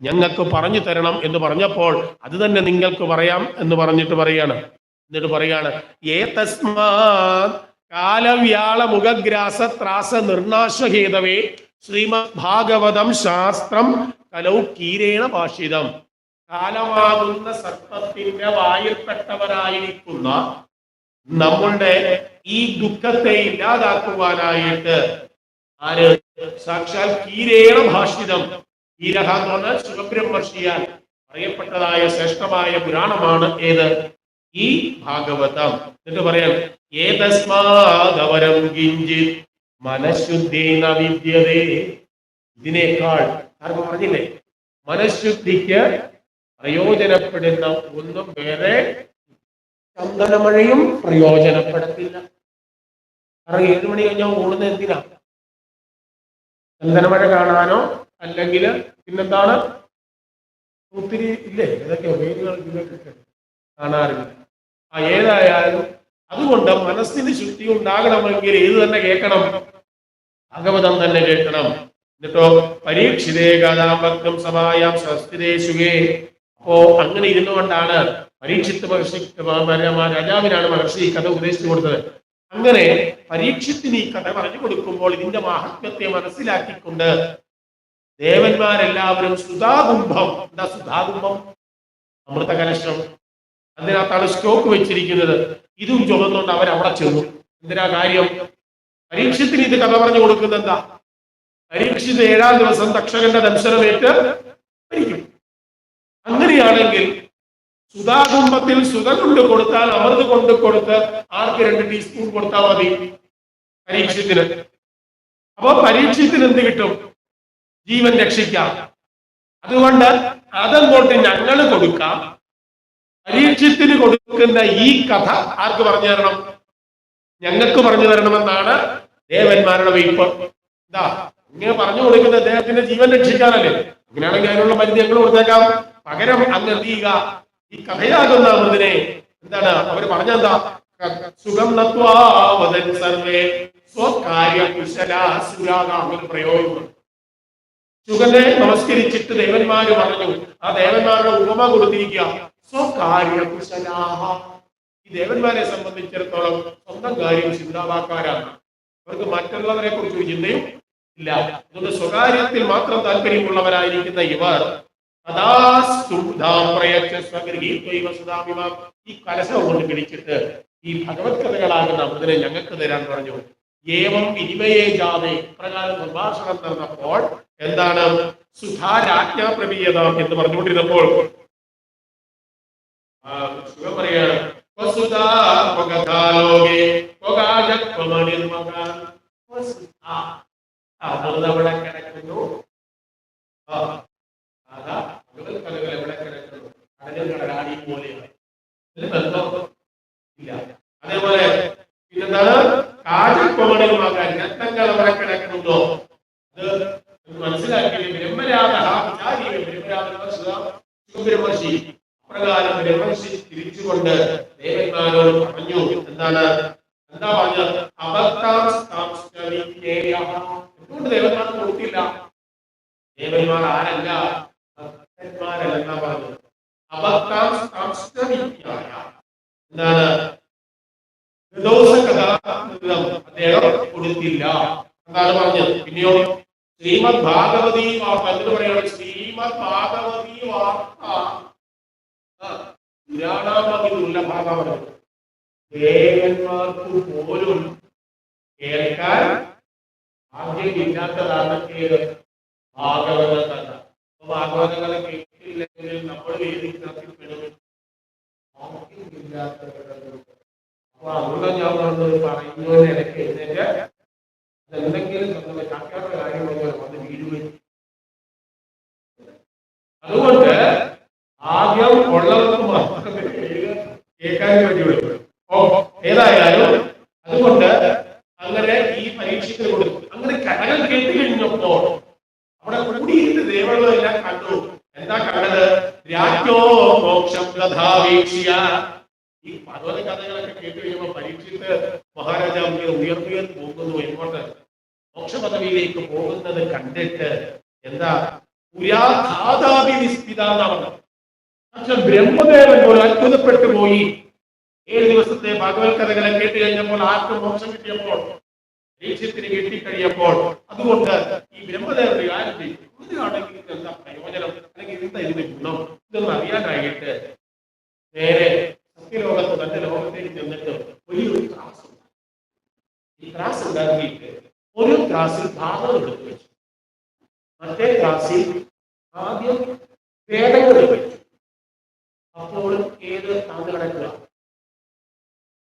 ഞങ്ങൾക്ക് പറഞ്ഞു തരണം എന്ന് പറഞ്ഞപ്പോൾ അത് തന്നെ നിങ്ങൾക്ക് പറയാം എന്ന് പറഞ്ഞിട്ട് പറയാണ്. എന്നിട്ട് പറയാണ്, ഏ തസ്മാ കാലവ്യാള മുഖഗ്രാസ ത്രാസ നിർനാശഹേതവേ ശ്രീമദ് ഭാഗവതം ശാസ്ത്രം കലൗ കീരേണ ഭാഷിതം. കാലമാകുന്ന സർപ്പത്തിന്റെ വായിൽപ്പെട്ടവരായിരിക്കുന്ന നമ്മളുടെ ഈ ദുഃഖത്തെ ഇല്ലാതാക്കുവാനായിട്ട് ആര്? സാക്ഷാൽ കീരേണ ഭാഷിതം. കീരഹ എന്ന് പറഞ്ഞാൽ ശിവബ്രഹ്മർഷിയാൽ പറയപ്പെട്ടതായ ശ്രേഷ്ഠമായ പുരാണമാണ് ഏത്? ഈ ഭാഗവതം. എന്നിട്ട് പറയാൻ, ഏതസ്മാദവരം കിഞ്ചിത് മനഃശുദ്ധീന വിദ്യതേ. ഇതിനേക്കാൾ ആർക്കും പറഞ്ഞില്ലേ, മനഃശുദ്ധിക്ക് പ്രയോജനപ്പെടുന്ന ഒന്നും വേറെ ചന്ദനമഴയും പ്രയോജനപ്പെടത്തില്ല. കാരണം 7 മണി കഴിഞ്ഞാൽ ഓടുന്ന എന്തിനാ? ചന്ദനമഴ കാണാനോ അല്ലെങ്കിൽ പിന്നെന്താണ്? ഒത്തിരി ഇല്ലേ ഇതൊക്കെ വേരുകൾ കാണാറില്ല. ഏതായാലും അതുകൊണ്ട് മനസ്സിന് ശുദ്ധി ഉണ്ടാകണമെങ്കിൽ ഏത് തന്നെ കേൾക്കണം? ഭാഗവതം തന്നെ കേൾക്കണം. എന്നിട്ടോ പരീക്ഷിതേ ഗതാഭക്തം സഭായാം സംസ്ഥിതേശുകേ. അപ്പോ അങ്ങനെ ഇരുന്നുകൊണ്ടാണ് പരീക്ഷിത്ത് മഹർഷി, രാജാവിനാണ് മഹർഷി ഈ കഥ ഉപദേശിച്ചു കൊടുത്തത്. അങ്ങനെ പരീക്ഷത്തിന് ഈ കഥ പറഞ്ഞു കൊടുക്കുമ്പോൾ ഇതിന്റെ മാഹാത്മ്യത്തെ മനസ്സിലാക്കിക്കൊണ്ട് ദേവന്മാരെല്ലാവരും സുധാകുംഭം, എന്താ സുധാകുംഭം? അമൃത കലശം, അതിനകത്താണ് സ്റ്റോക്ക് വെച്ചിരിക്കുന്നത്. ഇതും ചുമന്നുകൊണ്ട് അവരവിടെ ചെന്നു. എന്തിനാ കാര്യം? പരീക്ഷത്തിന് ഇത് കഥ പറഞ്ഞു കൊടുക്കുന്നത് എന്താ? പരീക്ഷിത് 7-ാം ദിവസം തക്ഷകന്റെ ദംശനമേറ്റ് മരിക്കും. അങ്ങനെയാണെങ്കിൽ സുധാകുംഭത്തിൽ സുധ കൊണ്ട് കൊടുത്താൽ അമൃത് കൊണ്ട് കൊടുത്ത് ആർക്ക് 2 ടീസ്പൂൺ കൊടുത്താൽ മതി? പരീക്ഷത്തിന്. അപ്പൊ പരീക്ഷത്തിന് എന്ത് കിട്ടും? ജീവൻ രക്ഷിക്കാം. അതുകൊണ്ട് അതങ്ങോട്ട് ഞങ്ങൾ കൊടുക്കാം. പരീക്ഷത്തിന് കൊടുക്കുന്ന ഈ കഥ ആർക്ക് പറഞ്ഞു തരണം? ഞങ്ങൾക്ക് പറഞ്ഞു തരണമെന്നാണ് ദേവന്മാരുടെ വെയ്പ്പ്. എന്താ ഇങ്ങനെ പറഞ്ഞു കൊടുക്കുന്ന അദ്ദേഹത്തിന്റെ ജീവൻ രക്ഷിക്കാനല്ലേ? അങ്ങനെയാണെങ്കിൽ അതിനുള്ള മരുന്ന് ഞങ്ങൾ കൊടുത്തേക്കാം. പകരം അങ്ങ് എന്ത് ചെയ്യുക? ഈ കഥയാകുന്ന അമൃതിനെ എന്താണ് അവര് പറഞ്ഞെന്താ? സുഖം നത്വാവതൻ സർവേ സ്വകാര്യ കുശലാസുരാഗാമൊരു പ്രയോഗം. സുഖനെ നമസ്കരിച്ചിട്ട് ദേവന്മാര് പറഞ്ഞു, ആ ദേവന്മാരുടെ ഉപമ കൊടുത്തിരിക്കുക സ്വകാര്യ കുശലാഹ. ഈ ദേവന്മാരെ സംബന്ധിച്ചിടത്തോളം സ്വന്തം കാര്യം ചിന്താവാക്കാരാണ്. അവർക്ക് മറ്റുള്ളവരെ കുറിച്ച് ഒരു ചിന്തയും ഇല്ല. അതുകൊണ്ട് സ്വകാര്യത്തിൽ മാത്രം താല്പര്യമുള്ളവരായിരിക്കുന്ന ഇവർ ഈ കലശം കൊണ്ട് പിടിച്ചിട്ട് ഈ ഭഗവത് കഥകളാകുന്ന അമൃതിനെ ഞങ്ങൾക്ക് തരാൻ പറഞ്ഞു. ഏവം വിനിമയേ ജാതേ പ്രകാരം സംഭാഷണം നടന്നപ്പോൾ എന്താണ് സുധാരാജ്ഞാപ്രമീയത എന്ന് പറഞ്ഞുകൊണ്ടിരുന്നപ്പോൾ സുഖം പറയാണ് അവിടെ കിടക്കുന്നു. കലകൾ എവിടെ കിടക്കുന്നു? കടലിൽ കടലാടി പോലെയാണ്. ഇല്ല. അതേപോലെ പിന്നെന്താണ്? കാജക്കോമണിയുമാകാൻ രത്നങ്ങൾ എവിടെ കിടക്കുന്നുണ്ടോ അത് മനസ്സിലാക്കി ബ്രഹ്മർഷി പ്രകാരം ബ്രഹ്മർഷി തിരിച്ചുകൊണ്ട് ദേവന്മാരോട് പറഞ്ഞു. എന്താണ്? എന്താ പറഞ്ഞത്? എന്തുകൊണ്ട് ദേവന്മാർ കൊടുത്തില്ല? ദേവന്മാർ ആരല്ല? ഭക്തന്മാരല്ല എന്നാ പറഞ്ഞത്. എന്താണ്? അദ്ദേഹം കൊടുത്തില്ല എന്നാണ് പറഞ്ഞത്. പിന്നെയോ ശ്രീമദ് ഭാഗവതി വാർത്ത എന്ന് പറയുന്നത് ശ്രീമദ് ഭാഗവതി വാർത്ത പുരാണാമതിയുള്ള ഭാഗമാണ്. ദേവന്മാർക്ക് പോലും കേൾക്കാൻ ഭാഗ്യമില്ലാത്തതാണ് ഏത്? ഭാഗവത കഥ. ഭാഗവത കഥ കേട്ടില്ലെങ്കിൽ നമ്മൾ വേദിക്കപ്പെടും. ഭാഗ്യമില്ലാത്തവരുടെ അപ്പൊ അതുകൊണ്ട് ഞാൻ പറഞ്ഞത് പറയുന്നതിനിടയ്ക്ക് എഴുന്നേറ്റ് അതെന്തെങ്കിലും ചാക്കാത്ത കാര്യങ്ങളൊക്കെ വന്ന് വീഴുകയും. അതുകൊണ്ട് ആദ്യം ഉള്ളവർക്ക് മാത്രമേ കേൾക്കാൻ വേണ്ടിയുള്ളൂ. ഏതായാലും അതുകൊണ്ട് അങ്ങനെ ഈ പരീക്ഷയ്ക്ക് കൊടുത്തു. അങ്ങനെ കഥകൾ കേട്ട് കഴിഞ്ഞപ്പോൾ അവിടെ കൂടിയിട്ട് ദേവകളെല്ലാം കണ്ടു. എന്താ കണ്ടത്? രാജ്ഞോ മോക്ഷം കഥാവീക്ഷ്യ. ഈ ഭഗവത് കഥകളൊക്കെ കേട്ട് കഴിയുമ്പോൾ പരീക്ഷിച്ച് മഹാരാജാവ് ഉയർന്നുയർന്നു പോകുന്നു. എങ്ങോട്ട്? മോക്ഷപദവിയിലേക്ക് പോകുന്നത് കണ്ടിട്ട് എന്താ പുരാധാതാപി നിസ്പിത എന്നാണ്. പക്ഷെ ബ്രഹ്മദേവൻ പോലും അത്ഭുതപ്പെട്ടു പോയി. 7 ദിവസത്തെ ഭഗവത് കഥകളെ കേട്ട് കഴിഞ്ഞപ്പോൾ ആർക്ക് മോക്ഷം കിട്ടിയപ്പോൾ? പരീക്ഷത്തിന് കിട്ടിക്കഴിയപ്പോൾ. അതുകൊണ്ട് ഈ ബ്രഹ്മദേവന്റെ കാര്യം ഇതിനാണെങ്കിൽ എന്താ പ്രയോജനം, അല്ലെങ്കിൽ എന്താ ഇതിന്റെ ഗുണം, ഇതൊന്നും അറിയാനായിട്ട് നേരെ സത്യലോകത്ത് തന്റെ ലോകത്തേക്ക് ചെന്നിട്ട് വലിയൊരു ത്രാസ് ഉണ്ട്. ഈ ത്രാസ് ഉണ്ടാക്കിയിട്ട് ഒരു ത്രാസിൽ ഭാഗം എടുത്തു വെച്ചു, മറ്റേ ത്രാസിൽ ആദ്യം വേദങ്ങൾ വെച്ചു. അപ്പോൾ ഏത് താഴ്ന്നു കിടക്കുക?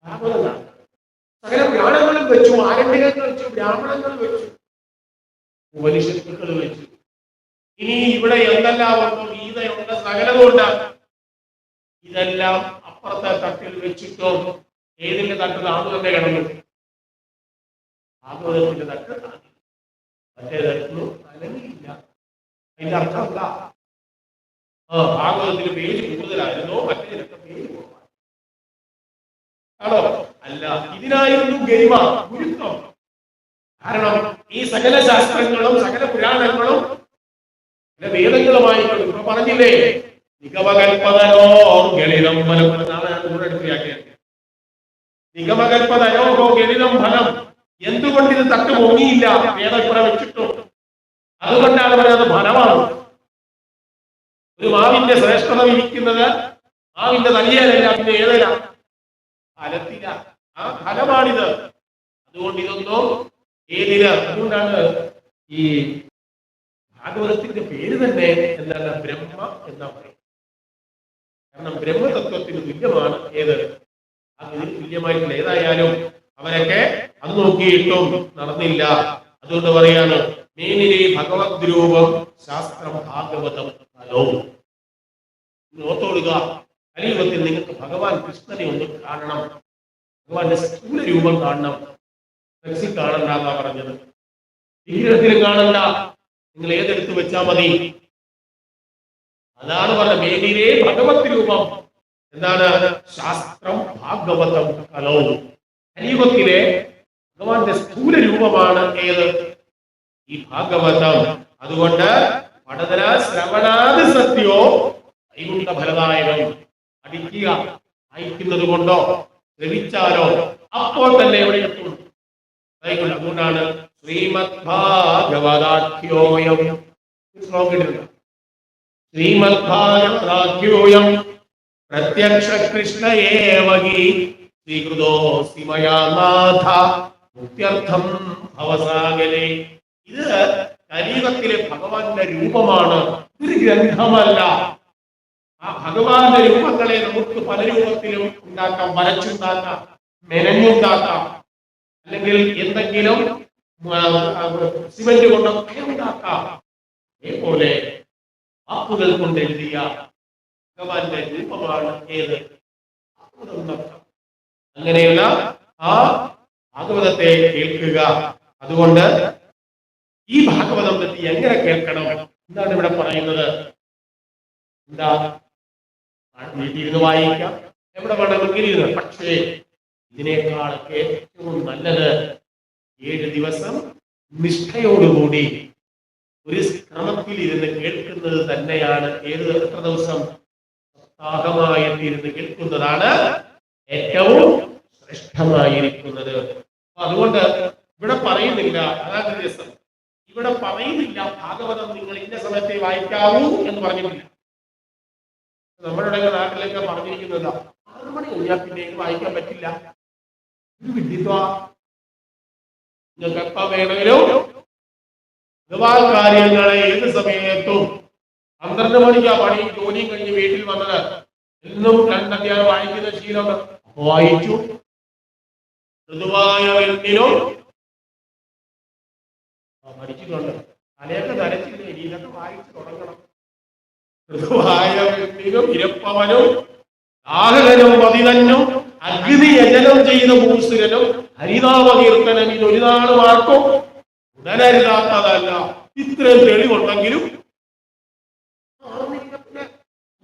ഭാഗവതമാണ്. സകല പുരാണങ്ങളും വെച്ചു, ആരണ്യകങ്ങൾ വെച്ചു, ബ്രാഹ്മണങ്ങൾ വെച്ചു, ഉപനിഷത്തുക്കൾ വെച്ചു. ഇനി ഇവിടെ എന്തെല്ലാം ഉണ്ടോ? ഗീതയുണ്ട്, സകലതുണ്ട്. ഇതെല്ലാം അപ്പുറത്തെ തട്ടിൽ വെച്ചിട്ടോ ഏതിന്റെ തട്ട് താന്നു തന്നെ കിടന്നു? ഭാഗവതത്തിന്റെ തട്ട് താങ്ങി, മറ്റേ തട്ടിലും അനങ്ങിയില്ല. അതിന്റെ അർത്ഥം എന്താ? ഭാഗവതത്തിന് പേര് കൂടുതലായിരുന്നോ മറ്റേതിനൊക്കെ പേര് കുറവാണ്? ആണോ? അല്ല, ഇതിനായിരുന്നു ഗരിമ, ഗുരുത്വം. കാരണം ഈ സകല ശാസ്ത്രങ്ങളും സകല പുരാണങ്ങളും വേദങ്ങളുമായിട്ടുണ്ട്. ഇപ്പൊ പറഞ്ഞില്ലേ നിഗമകൽപ്പതനോ ഗണിതം ഫലം. നിഗമകൽപ്പതനോ ഗണിതം ഫലം. എന്തുകൊണ്ട് ഇത് തട്ട് പൊങ്ങിയില്ല? വേദപ്പുറ വെച്ചിട്ടും. അതുകൊണ്ടാണ് പറയുന്നത് ഫലമാണ്. ഒരു മാവിന്റെ ശ്രേഷ്ഠത വിധിക്കുന്നത് മാവിന്റെ തലയിലല്ല, പിന്നെ ഏതല്ല? ഫലത്തില. ആ ഫലമാണിത്. അതുകൊണ്ട് ഇതൊന്നും ഏതില. അതുകൊണ്ടാണ് ഈ ഭാഗവതത്തിന്റെ പേര് തന്നെ എന്താണ്? ബ്രഹ്മ എന്നാ പറയും. കാരണം ബ്രഹ്മതത്വത്തിന് തുല്യമാണ് ഏത്? അതിന് തുല്യമായിട്ടില്ല. ഏതായാലും അവരൊക്കെ അത് നോക്കിയിട്ടും നടന്നില്ല. അതുകൊണ്ട് പറയാണ് മേനിലെ ഭഗവത് രൂപം ശാസ്ത്രം ഭാഗവതം ഫലവും. ഓർത്തോടുക, കലിയുഗത്തിൽ നിങ്ങൾക്ക് ഭഗവാൻ കൃഷ്ണനെ ഒന്ന് കാണണം, ഭഗവാന്റെ സ്ഥൂല രൂപം കാണണം. ഫ്ലെക്സിൽ കാണണ്ട എന്നാ പറഞ്ഞത്, വിഗ്രഹത്തിലും കാണണ്ട, നിങ്ങൾ ഏതെടുത്ത് വെച്ചാ മതി. അതാണ് പറഞ്ഞത് മേനിലെ ഭഗവത് രൂപം. എന്താണ്? ശാസ്ത്രം ഭാഗവതം കലവും. കലിയുഗത്തിലെ ഭഗവാന്റെ സ്ഥൂല രൂപമാണ് ഏത്? ഈ ഭാഗവതം. അതുകൊണ്ട് പഠന ശ്രവണാദി സത്യോ വൈകുണ്ഠ ഫലദായകം. പഠിക്കുക, വായിക്കുന്നത് കൊണ്ടോ ശ്രവിച്ചാലോ അപ്പോൾ തന്നെ എവിടെ എത്തും? വൈകുണ്ഠം. അതുകൊണ്ടാണ് ശ്രീമദ് ഭാഗവതാഖ്യോയം ശ്രീമദ് ഭാഗവതാഖ്യോയം പ്രത്യക്ഷ കൃഷ്ണ ഏവകി ശ്രീകൃതോസ്തി മയാ നാഥ മുക്ത്യർത്ഥം ഭവസാഗരേ. ഇത് കലിയുഗത്തിലെ ഭഗവാന്റെ രൂപമാണ്, ഒരു ഗ്രന്ഥമല്ല. ആ ഭഗവാന്റെ രൂപങ്ങളെ നമുക്ക് പല രൂപത്തിലും ഉണ്ടാക്കാം, വരച്ചുണ്ടാക്കാം, മെനഞ്ഞുണ്ടാക്കാം, അല്ലെങ്കിൽ എന്തെങ്കിലും സിമന്റ് കൊണ്ടൊക്കെ ഉണ്ടാക്കാം. അതേപോലെ വാക്കുകൾ കൊണ്ട് എഴുതിയ ഭഗവാന്റെ രൂപമാണ് ഏത്? അങ്ങനെയുള്ള ആ ഭാഗവതത്തെ കേൾക്കുക. അതുകൊണ്ട് ഈ ഭാഗവതം പറ്റി എങ്ങനെ കേൾക്കണം? എന്താണ് ഇവിടെ പറയുന്നത്? എന്താ? വീട്ടിലിരുന്ന് വായിക്കാം, എവിടെ വേണമെങ്കിലും ഇരുന്ന്. പക്ഷേ ഇതിനേക്കാളൊക്കെ ഏറ്റവും നല്ലത് 7 ദിവസം നിഷ്ഠയോടുകൂടി ഒരു ക്രമത്തിൽ ഇരുന്ന് കേൾക്കുന്നത് തന്നെയാണ്. എത്ര ദിവസം? സപ്താഹമായിട്ടിരുന്ന് കേൾക്കുന്നതാണ് ഏറ്റവും ശ്രേഷ്ഠമായിരിക്കുന്നത്. അതുകൊണ്ട് ഇവിടെ പറയുന്നില്ല അതാത് ദിവസം, ഇവിടെ പറയുന്നില്ല ഭാഗവതം നിങ്ങൾ ഇന്ന സമയത്തെ വായിക്കാവൂ എന്ന് പറഞ്ഞിട്ടില്ല. നമ്മുടെ നാട്ടിലൊക്കെ പറഞ്ഞിരിക്കുന്നത് 6 മണി കഴിഞ്ഞാൽ പിന്നെ വായിക്കാൻ പറ്റില്ല. ഇത് വിഡിത്വ. നിങ്ങൾക്ക് എപ്പ വേണമെങ്കിലും ഭഗവാൻ കാര്യങ്ങളെ ഏത് സമയത്തും 12 മണിക്കാ പണി ജോലിയും കഴിഞ്ഞ് വീട്ടിൽ വന്നത്, എന്നും 2 അധ്യായം വായിക്കുന്ന ശീലം വായിച്ചു. മൃദുവായ വെണ്ണിനും പഠിച്ചിട്ടുണ്ട്, തലയൊക്കെ നരച്ചില്ലേ, ഇതൊക്കെ വായിച്ചു തുടങ്ങണം. മൃദുവായ വെണ്ണിനും ഇരപ്പവനും ദാഹകനും പതിതനും അഗ്നി യജനം ചെയ്ത ഭൂസുരനും ഹരിനാമ കീർത്തനം ഇതൊരു നാളും ആർക്കും ഉടനരുതാത്തതല്ല. ഇത്രയും തെളിവുണ്ടെങ്കിലും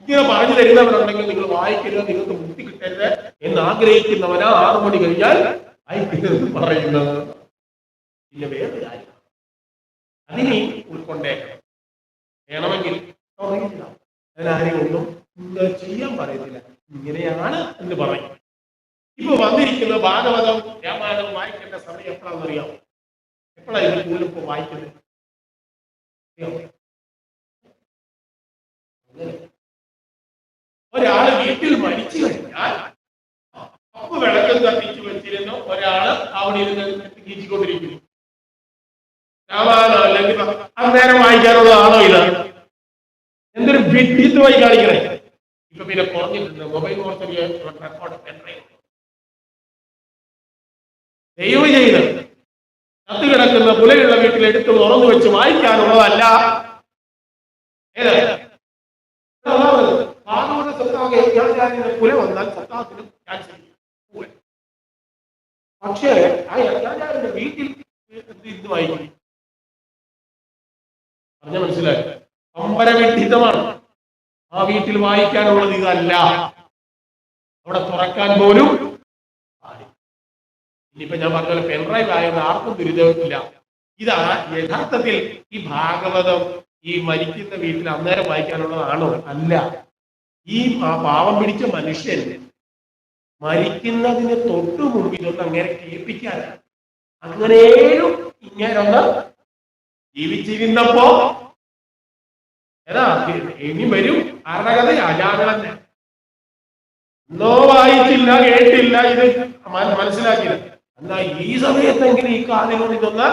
ഇങ്ങനെ പറഞ്ഞു തരുന്നവരുണ്ടെങ്കിൽ നിങ്ങൾ വായിക്കരുത്, നിങ്ങൾക്ക് മുക്തി കിട്ടരുത് എന്ന് ആഗ്രഹിക്കുന്നവനാ 6 മണി കഴിഞ്ഞാൽ വായിക്കരുത് പറയുന്നത്. പിന്നെ വേറെ കാര്യം അതിനെ ഉൾക്കൊണ്ടേക്കണം. വേണമെങ്കിൽ അതിനാരെയും ഒന്നും ചെയ്യാൻ പറയത്തില്ല, ഇങ്ങനെയാണ് എന്ന് പറയും. ഇപ്പൊ വന്നിരിക്കുന്ന ഭാഗവതം രാമായണം വായിക്കേണ്ട സമയം എപ്പോഴാണെന്ന് അറിയാമോ? എപ്പോഴാണ് ഇത് കൂടുതലിപ്പോ വായിക്കുന്നത്? ഒരാള് വീട്ടിൽ മരിച്ചു കഴിഞ്ഞാൽ അപ്പ് വിളക്കം കത്തിച്ചു വെച്ചിരുന്നു, ഒരാള് അവിടെ ഇരുന്ന് കീച്ചിക്കൊണ്ടിരിക്കുന്നു. രാമായണം അല്ലെങ്കിൽ അന്നേരം വായിക്കാനുള്ളതാണോ ഇത്? എന്തൊരു വിഡ്ഢിത്തമായി കാണിക്കണേ. ഇപ്പൊ പിന്നെ കുറഞ്ഞിട്ടുണ്ട്, മൊബൈൽ റെക്കോർഡ് ദയവ് ചെയ്ത് കത്ത് കിടക്കുന്ന പുലയുള്ള വീട്ടിൽ എടുത്ത് തുറന്നു വെച്ച് വായിക്കാനുള്ളതല്ല. ഏത് പുല വന്നാൽ സത്താത്തിനും ക്യാൻസൽ ചെയ്യും. പക്ഷേ ആ യജ്ഞാചാര്യന്റെ വീട്ടിൽ ഇത് വായിക്കും. പറഞ്ഞ മനസ്സിലായി? അമ്പരവിഡിതമാണ്. ആ വീട്ടിൽ വായിക്കാനുള്ളത് ഇതല്ല, അവിടെ തുറക്കാൻ പോലും. ഇനിയിപ്പോ ഞാൻ പറഞ്ഞ പോലെ പെൻഡ്രൈവ് ആയത് ആർക്കും ദുരിതമില്ല. ഇതാ യഥാർത്ഥത്തിൽ ഈ ഭാഗവതം ഈ മരിക്കുന്ന വീട്ടിൽ അന്നേരം വായിക്കാനുള്ളതാണോ? അല്ല. ഈ പാവം പിടിച്ച മനുഷ്യൻ മരിക്കുന്നതിന് തൊട്ടു മുമ്പ് ഇതൊന്നും അങ്ങനെ കേൾപ്പിക്കാനാണ്. അങ്ങനെയും ഇങ്ങനൊന്ന് ജീവിച്ചിരുന്നപ്പോ ഏതാ ഇനി വരും അർഹത അജാതന്നെ ഒന്നോ വായിച്ചില്ല, കേട്ടില്ല, ഇത് മനസ്സിലാക്കില്ല. എന്നാ ഈ സമയത്തെങ്കിലും ഈ കാതിലൂടെ ഇതൊന്ന്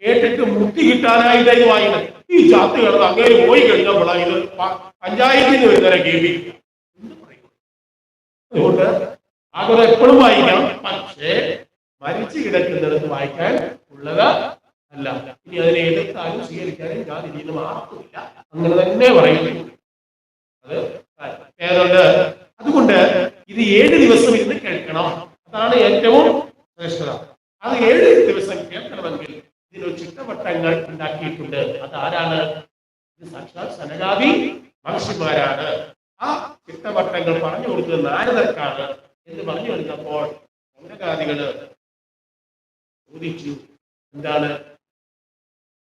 കേട്ടിട്ട് മുക്തി കിട്ടാനായിട്ട് ഇത് വായിക്കുന്നത്. ഈ ചാത്ത് കിടന്ന് അങ്ങനെ പോയി കഴിഞ്ഞപ്പോഴാണ് ഇത് പഞ്ചായത്തിന് വരുന്നവരെ കേൾപ്പിക്കുക. എന്ത് പറയും? അതുകൊണ്ട് ഭാഗവതം എപ്പോഴും വായിക്കാം, പക്ഷേ മരിച്ചു കിടക്കുന്നിടത്ത് വായിക്കാൻ ഉള്ളത് അല്ല. ഇനി അതിനെ എതിർത്താലും സ്വീകരിക്കാനും ഞാൻ ഇതിൽ നിന്ന് മാറത്തുമില്ല, അങ്ങനെ തന്നെ പറയുന്നു. അത് ഏതുകൊണ്ട് അതുകൊണ്ട് ഇത് 7 ദിവസം ഇരുന്ന് കേൾക്കണം. അതാണ് ഏറ്റവും ശ്രേഷ്ഠത. അത് 7 ദിവസം കേൾക്കണമെങ്കിൽ ഇതിനൊരു ചിട്ടവട്ടങ്ങൾ ഉണ്ടാക്കിയിട്ടുണ്ട്. അത് ആരാണ്? ഇത് സാക്ഷാൽ സനകാദി മഹർഷിമാരാണ്. ആ ചിട്ടവട്ടങ്ങൾ പറഞ്ഞു കൊടുത്തത് നാരദർക്കാണ് എന്ന് പറഞ്ഞു കൊടുത്തപ്പോൾ സനകാദികള് ചോദിച്ചു, എന്താണ്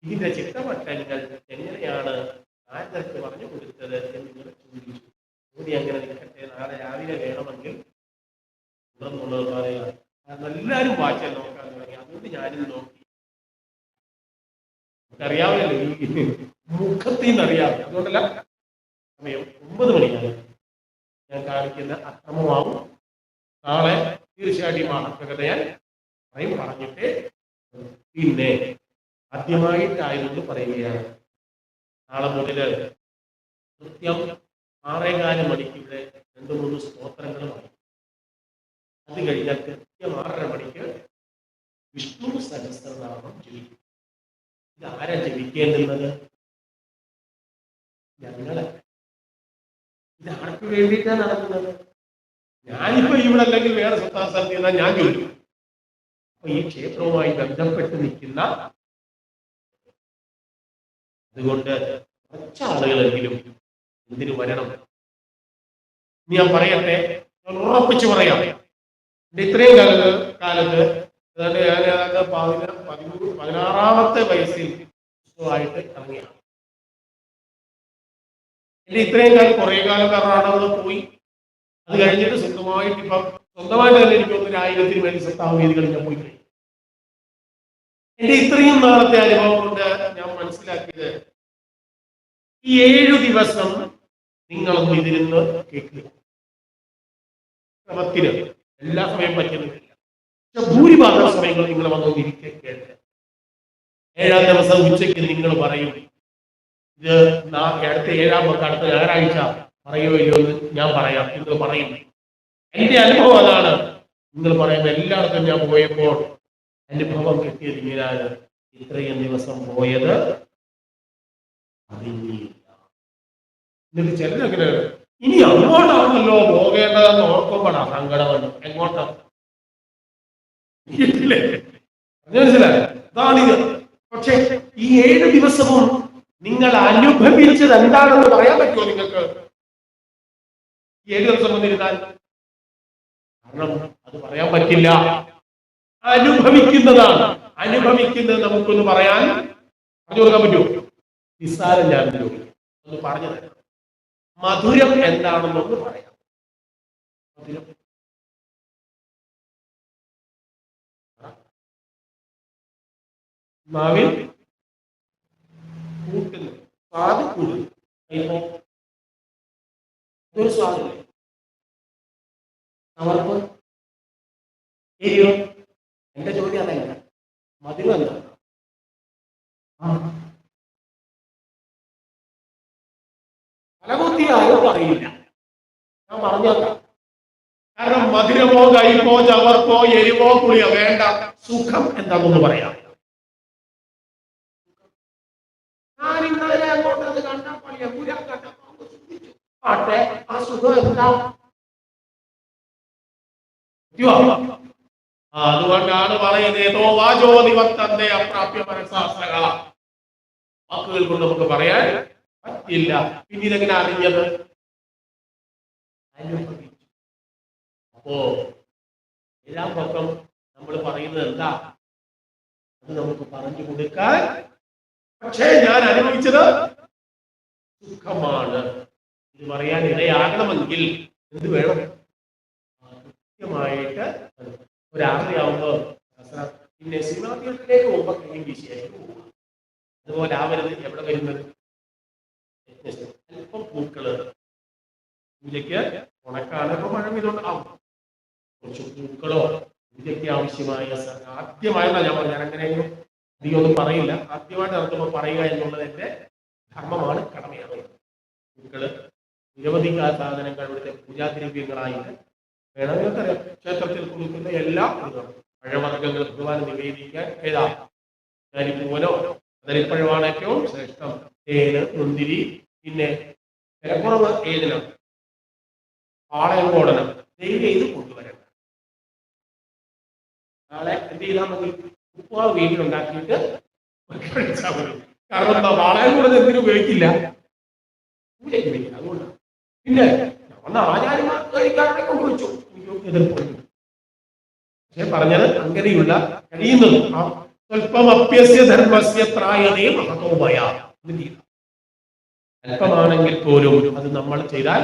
ഇതിന്റെ ചിട്ടവട്ടങ്ങൾ എങ്ങനെയാണ് നാരദർക്ക് പറഞ്ഞു കൊടുത്തത് എന്ന് നിങ്ങൾ ചോദിച്ചു. ചോദ്യം അങ്ങനെ നിൽക്കട്ടെ, നാളെ രാവിലെ വേണമെങ്കിൽ തുടർന്നുള്ളത് പറയാം. കാരണം എല്ലാവരും വായിച്ചാൽ നോക്കാൻ തുടങ്ങി. അതുകൊണ്ട് ഞാനും നോക്കി. നമുക്കറിയാമല്ലോ, ഈ മുഖത്തിൽ നിന്ന് അറിയാം. അതുകൊണ്ടല്ല, സമയം 9 മണിയാണ്. ഞാൻ കാണിക്കുന്ന അക്രമമാവും. നാളെ തീർച്ചയായിട്ടും ആത്മകഥ ഞാൻ പറഞ്ഞിട്ട് പിന്നെ ആദ്യമായിട്ടായിരുന്നു പറയുകയാണ്. നാളെ മുതൽ കൃത്യം 6:15 മണിക്ക് ഇവിടെ 2-3 സ്തോത്രങ്ങളുമായി. അത് കഴിഞ്ഞാൽ കൃത്യം 6:30 മണിക്ക് വിഷ്ണു സഹസ്രനാമം ജപിക്കും. ഇത് ആരാ ജപിക്കേണ്ടുന്നത്? ഞങ്ങളെ. ഇത് ആർക്ക് വേണ്ടിയിട്ടാണ് നടക്കുന്നത്? ഞാനിപ്പോ ഇവിടെ അല്ലെങ്കിൽ വേറെ സ്ഥലത്ത് എന്നാൽ ഞാൻ ചോദിക്കും. അപ്പൊ ഈ ക്ഷേത്രവുമായി ബന്ധപ്പെട്ട് നിൽക്കുന്ന, അതുകൊണ്ട് കുറച്ച് ആളുകളെങ്കിലും എന്തിനു വരണം? ഞാൻ പറയട്ടെ, ഉറപ്പിച്ച് പറയാം. എന്റെ ഇത്രയും കാലത്ത് ഞാൻ 16-ാമത്തെ വയസ്സിൽ ആയിട്ട് ഇറങ്ങിയാണ്. എന്റെ ഇത്രയും കാലം കുറെ കാലം കർണാടക പോയി. അത് കഴിഞ്ഞിട്ട് സ്വന്തമായിട്ട് ഇപ്പം സ്വന്തമായിട്ട് തന്നെ എനിക്ക് 1000-ൽ മേൽ സത്താവ് വേദികളിൽ ഞാൻ പോയി കഴിഞ്ഞു. എന്റെ ഇത്രയും നാളത്തെ അനുഭവം കൊണ്ട് ഞാൻ മനസ്സിലാക്കിയത്, ഈ 7 ദിവസം നിങ്ങളൊന്നും ഇതിരുന്ന് കേൾക്കുക. ക്രമത്തിന് എല്ലാ സമയം പറ്റുന്നില്ല. പക്ഷെ ഭൂരിഭാഗം സമയങ്ങൾ നിങ്ങൾ വന്നൊന്നിരിക്കെ കേൾക്കുക. 7-ാം ദിവസം ഉച്ചയ്ക്ക് നിങ്ങൾ പറയും, ഇത് അടുത്ത 7-ാം അടുത്ത ഞായറാഴ്ച പറയുമോ ഇല്ലയോ എന്ന് ഞാൻ പറയാം. നിങ്ങൾ പറയും. എന്റെ അനുഭവം അതാണ്. നിങ്ങൾ പറയുന്ന എല്ലായിടത്തും ഞാൻ പോയപ്പോൾ അനുഭവം കിട്ടിയത് ഇങ്ങനെയാണ്. ഇത്രയും ദിവസം പോയത് അറിഞ്ഞില്ല. എന്നിട്ട് ചിലരങ്ങനെ ഇനി അങ്ങോട്ടാണല്ലോ പോകേണ്ടതെന്ന് ഓർക്കുമ്പോഴാണ് സങ്കടമെന്ന്. എങ്ങോട്ടാണ്? മനസ്സിലായി? അതാണിത്. പക്ഷെ ഈ 7 ദിവസവും നിങ്ങൾ അനുഭവിച്ചത് എന്താണെന്ന് പറയാൻ പറ്റുമോ നിങ്ങൾക്ക്? 7 ദിവസം വന്നിരുന്നാൽ? കാരണം അത് പറയാൻ പറ്റില്ല. അനുഭവിക്കുന്നതാണ്. അനുഭവിക്കുന്നത് നമുക്കൊന്ന് പറഞ്ഞു കൊടുക്കാൻ പറ്റുമോ? നിസ്സാരം ഞാൻ ഒന്ന് പറഞ്ഞു തരാം. മധുരം എന്താണെന്നൊന്ന് പറയാം. മധുരം നാവിൽ കൂട്ടുന്നു, സ്വാദ് കൂടുന്നു. ഇതൊരു സ്വാദല്ലേ? അവർക്ക് എരിയോ? എന്റെ ചോദ്യം അതല്ല. മധുരം എന്താണ്? ഫലബുദ്ധിയായോ അറിയില്ല. ഞാൻ പറഞ്ഞേക്കാം. കാരണം മധുരമോ കയ്പോ ചവർപ്പോ എരിവോ പുളിയോ വേണ്ട. സുഖം എന്താണെന്ന് പറയാം. ഞാൻ ഇന്നലെ അങ്ങോട്ട് അത് കണ്ടപ്പോൾ ആട്ടെ, ആ സുഖം എന്താ? അതുകൊണ്ടാണ് പറയുന്നത് വാചോ നിവർത്തന്റെ അപ്രാപ്യ മനഃശാസ്ത്രക. വാക്കുകൾ കൊണ്ട് നമുക്ക് പറയാൻ പറ്റില്ല. പിന്നെ ഇതെങ്ങനെ അറിഞ്ഞത്? അനുഭവിച്ചു. അപ്പോ 7-ാം പക്കം നമ്മൾ പറയുന്നത് എന്താ? അത് നമുക്ക് പറഞ്ഞു കൊടുക്കാൻ. പക്ഷേ ഞാൻ അനുഭവിച്ചത് സുഖമാണ്. ഇത് പറയാൻ ഇടയാകണമെങ്കിൽ എന്ത് വേണം? കൃത്യമായിട്ട് ഒരാളെയാവുമ്പോ പിന്നെ സിനിമാ തിയേറ്ററിലേക്ക് പോകുമ്പോൾ കഴിയും വിഷയമായിട്ട് പോകുക. അതുപോലെ ആവരുത്. എവിടെ വരുന്നത്? അല്പം പൂക്കള് പൂജയ്ക്ക് ഉണക്കാണ്. ഇപ്പൊ മഴ ഇതുകൊണ്ടാവും. കുറച്ച് പൂക്കളോ പൂജയ്ക്ക് ആവശ്യമായ ആദ്യമായതാണ് ഞാൻ പറഞ്ഞത്. ഞാൻ അങ്ങനെയൊന്നും അധികമൊന്നും പറയില്ല. ആദ്യമായിട്ട് നടത്തുമ്പോൾ പറയുക എന്നുള്ളത് എന്റെ ധർമ്മമാണ്, കടമയാണ്. പൂക്കള്, നിരവധി സാധനങ്ങൾ ഇവിടുത്തെ പൂജാദ്രവ്യങ്ങളായിട്ട് വേണം. നിങ്ങൾക്കറിയാം, ക്ഷേത്രത്തിൽ കൊടുക്കുന്ന എല്ലാ പഴവർഗ്ഗങ്ങൾ ഭഗവാന് നിവേദിക്കാൻ ഏതാ ഞാനിപ്പൂവനോ കദളിപ്പഴമാണ് ഏറ്റവും ശ്രേഷ്ഠം. തേന്, മുന്തിരി, പിന്നെ വിലക്കുറവ് ഏതിനാണ്? പാളയംകോടനം. ദൈവം ഇത് കൊണ്ടുവരണം. നാളെ എന്ത് ചെയ്താൽ മതി? ഉപ്പുമാവ് വീട്ടിലുണ്ടാക്കിയിട്ട് കഴിച്ചാൽ മതി. കാരണം എന്താ? പാളയംകോടനം എന്തിനും ഉപയോഗിക്കില്ല, പൂജയ്ക്ക് വയ്ക്കില്ല. അതുകൊണ്ടാണ്. പിന്നെ വന്ന ആചാര്യന്മാർ കഴിക്കാനാണ് കൊണ്ടുവച്ചു. എതിർപ്പ്. പക്ഷെ പറഞ്ഞത് അങ്ങനെയുള്ള കഴിയുന്നത് സ്വല്പം അപ്യസ്യ ധർമ്മസ്യ ത്രായതേ മഹതോഭയ. അല്പമാണെങ്കിൽ പോലും അത് നമ്മൾ ചെയ്താൽ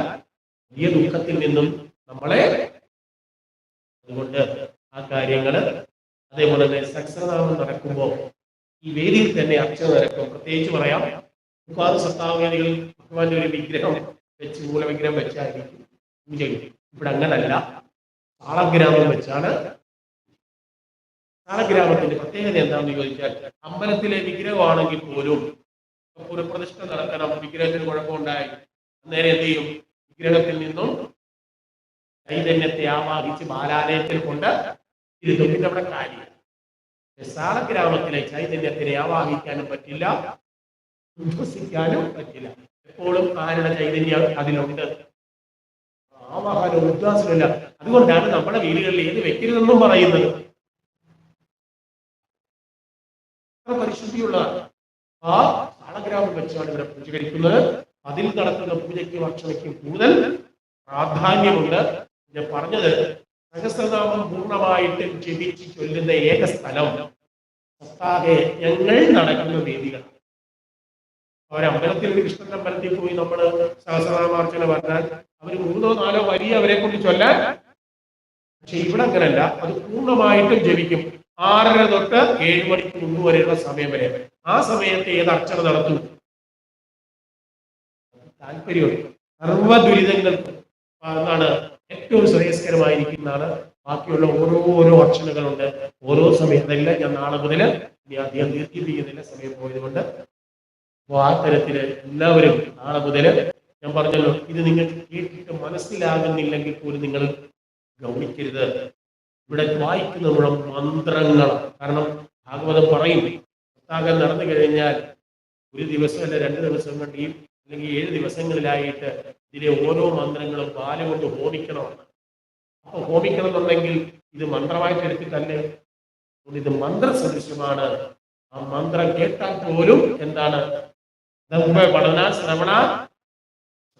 വലിയ ദുഃഖത്തിൽ നിന്നും നമ്മളെ. അതുകൊണ്ട് ആ കാര്യങ്ങള്, അതേപോലെ തന്നെ സഹസ്രനാമം നടക്കുമ്പോൾ ഈ വേദിയിൽ തന്നെ അർച്ചന നടക്കും. പ്രത്യേകിച്ച് പറയാം, ഒരുപാട് സപ്താഹവേദികളിൽ ഭഗവാന്റെ ഒരു വിഗ്രഹം വെച്ച്, മൂലവിഗ്രഹം വെച്ചായിരിക്കും പൂജ. ഇവിടെ അങ്ങനല്ല, സാളഗ്രാമം വെച്ചാണ്. സാളഗ്രാമത്തിന്റെ പ്രത്യേകത എന്താണെന്ന് ചോദിച്ചാൽ, അമ്പലത്തിലെ വിഗ്രഹമാണെങ്കിൽ പോലും പുനഃപ്രതിഷ്ഠ നടക്കണം, വിഗ്രഹത്തിന് കുഴപ്പമുണ്ടായി, അന്നേരം എന്ത് ചെയ്യും? വിഗ്രഹത്തിൽ നിന്നും ചൈതന്യത്തെ ആവാഹിച്ച് ബാലാലയത്തിൽ കൊണ്ട് ഇരുത്തും. പിന്നെ അവിടെ കാര്യം സാളഗ്രാമത്തിലെ ചൈതന്യത്തിനെ ആവാഹിക്കാനും പറ്റില്ല, ഉദ്വസിക്കാനും പറ്റില്ല. എപ്പോഴും ആരുടെ ചൈതന്യം അതിലുണ്ട്, ആവാഹനം ഉദ്വാസമില്ല. അതുകൊണ്ടാണ് നമ്മുടെ വീടുകളിൽ ഏത് വെക്കരുതെന്നും പറയുന്നത്. പരിശുദ്ധിയുള്ളതാണ്. ആ സാളഗ്രാമം വെച്ചാണ് ഇവിടെ പൂജ കഴിക്കുന്നത്. അതിൽ നടത്തുന്ന പൂജയ്ക്കും അർച്ചനയ്ക്കും കൂടുതൽ പ്രാധാന്യമുണ്ട്. ഞാൻ പറഞ്ഞത്, സഹസ്രനാമം പൂർണ്ണമായിട്ടും ജപിച്ച് ചൊല്ലുന്ന ഏക സ്ഥലം ഞങ്ങൾ നടക്കുന്ന വേദികൾ. അവരമ്പലത്തിൽ, കൃഷ്ണന്റെ അമ്പലത്തിൽ പോയി നമ്മൾ സഹസ്രനാമാർച്ചന പറഞ്ഞാൽ അവർ 3 or 4 വരി അവരെ കൊണ്ട് ചൊല്ലാൻ. പക്ഷെ ഇവിടെ അങ്ങനല്ല, അത് പൂർണ്ണമായിട്ടും ജപിക്കും. 6:30 തൊട്ട് 7 മണിക്ക് മുമ്പ് വരെയുള്ള സമയം വരെ. ആ സമയത്ത് ഏത് അർച്ചന നടത്തും? താല്പര്യമുണ്ട്. സർവ്വ ദുരിതങ്ങൾക്കും എന്നാണ് ഏറ്റവും ശ്രേയസ്കരമായിരിക്കുന്നതാണ്. ബാക്കിയുള്ള ഓരോ അർച്ചനകളുണ്ട്, ഓരോ സമയത്തല്ല. ഞാൻ നാളെ മുതൽ ഇനി അധികം ദീർഘിപ്പിക്കുന്നില്ല, സമയം പോയതുകൊണ്ട്. അപ്പോൾ ആ തരത്തില് എല്ലാവരും നാളെ മുതൽ, ഞാൻ പറഞ്ഞല്ലോ, ഇത് നിങ്ങൾക്ക് കേട്ടിട്ട് മനസ്സിലാകുന്നില്ലെങ്കിൽ പോലും നിങ്ങൾ ഗൗനിക്കരുത്. ഇവിടെ വായിക്കുന്ന മുഴുവൻ മന്ത്രങ്ങളാണ്. കാരണം ഭാഗവതം പറയും, സപ്താഹം നടന്നു കഴിഞ്ഞാൽ 1 ദിവസം അല്ല 2 ദിവസം കൊണ്ട് അല്ലെങ്കിൽ 7 ദിവസങ്ങളിലായിട്ട് ഇതിലെ ഓരോ മന്ത്രങ്ങളും പാലുകൊണ്ട് ഹോമിക്കണമെന്ന്. അപ്പൊ ഹോമിക്കണം എന്നുണ്ടെങ്കിൽ ഇത് മന്ത്രമായിട്ട് എടുത്തിട്ടല്ലേ, ഇത് മന്ത്രസദൃശ്യമാണ്. ആ മന്ത്രം കേട്ടാൽ പോലും എന്താണ്? പഠന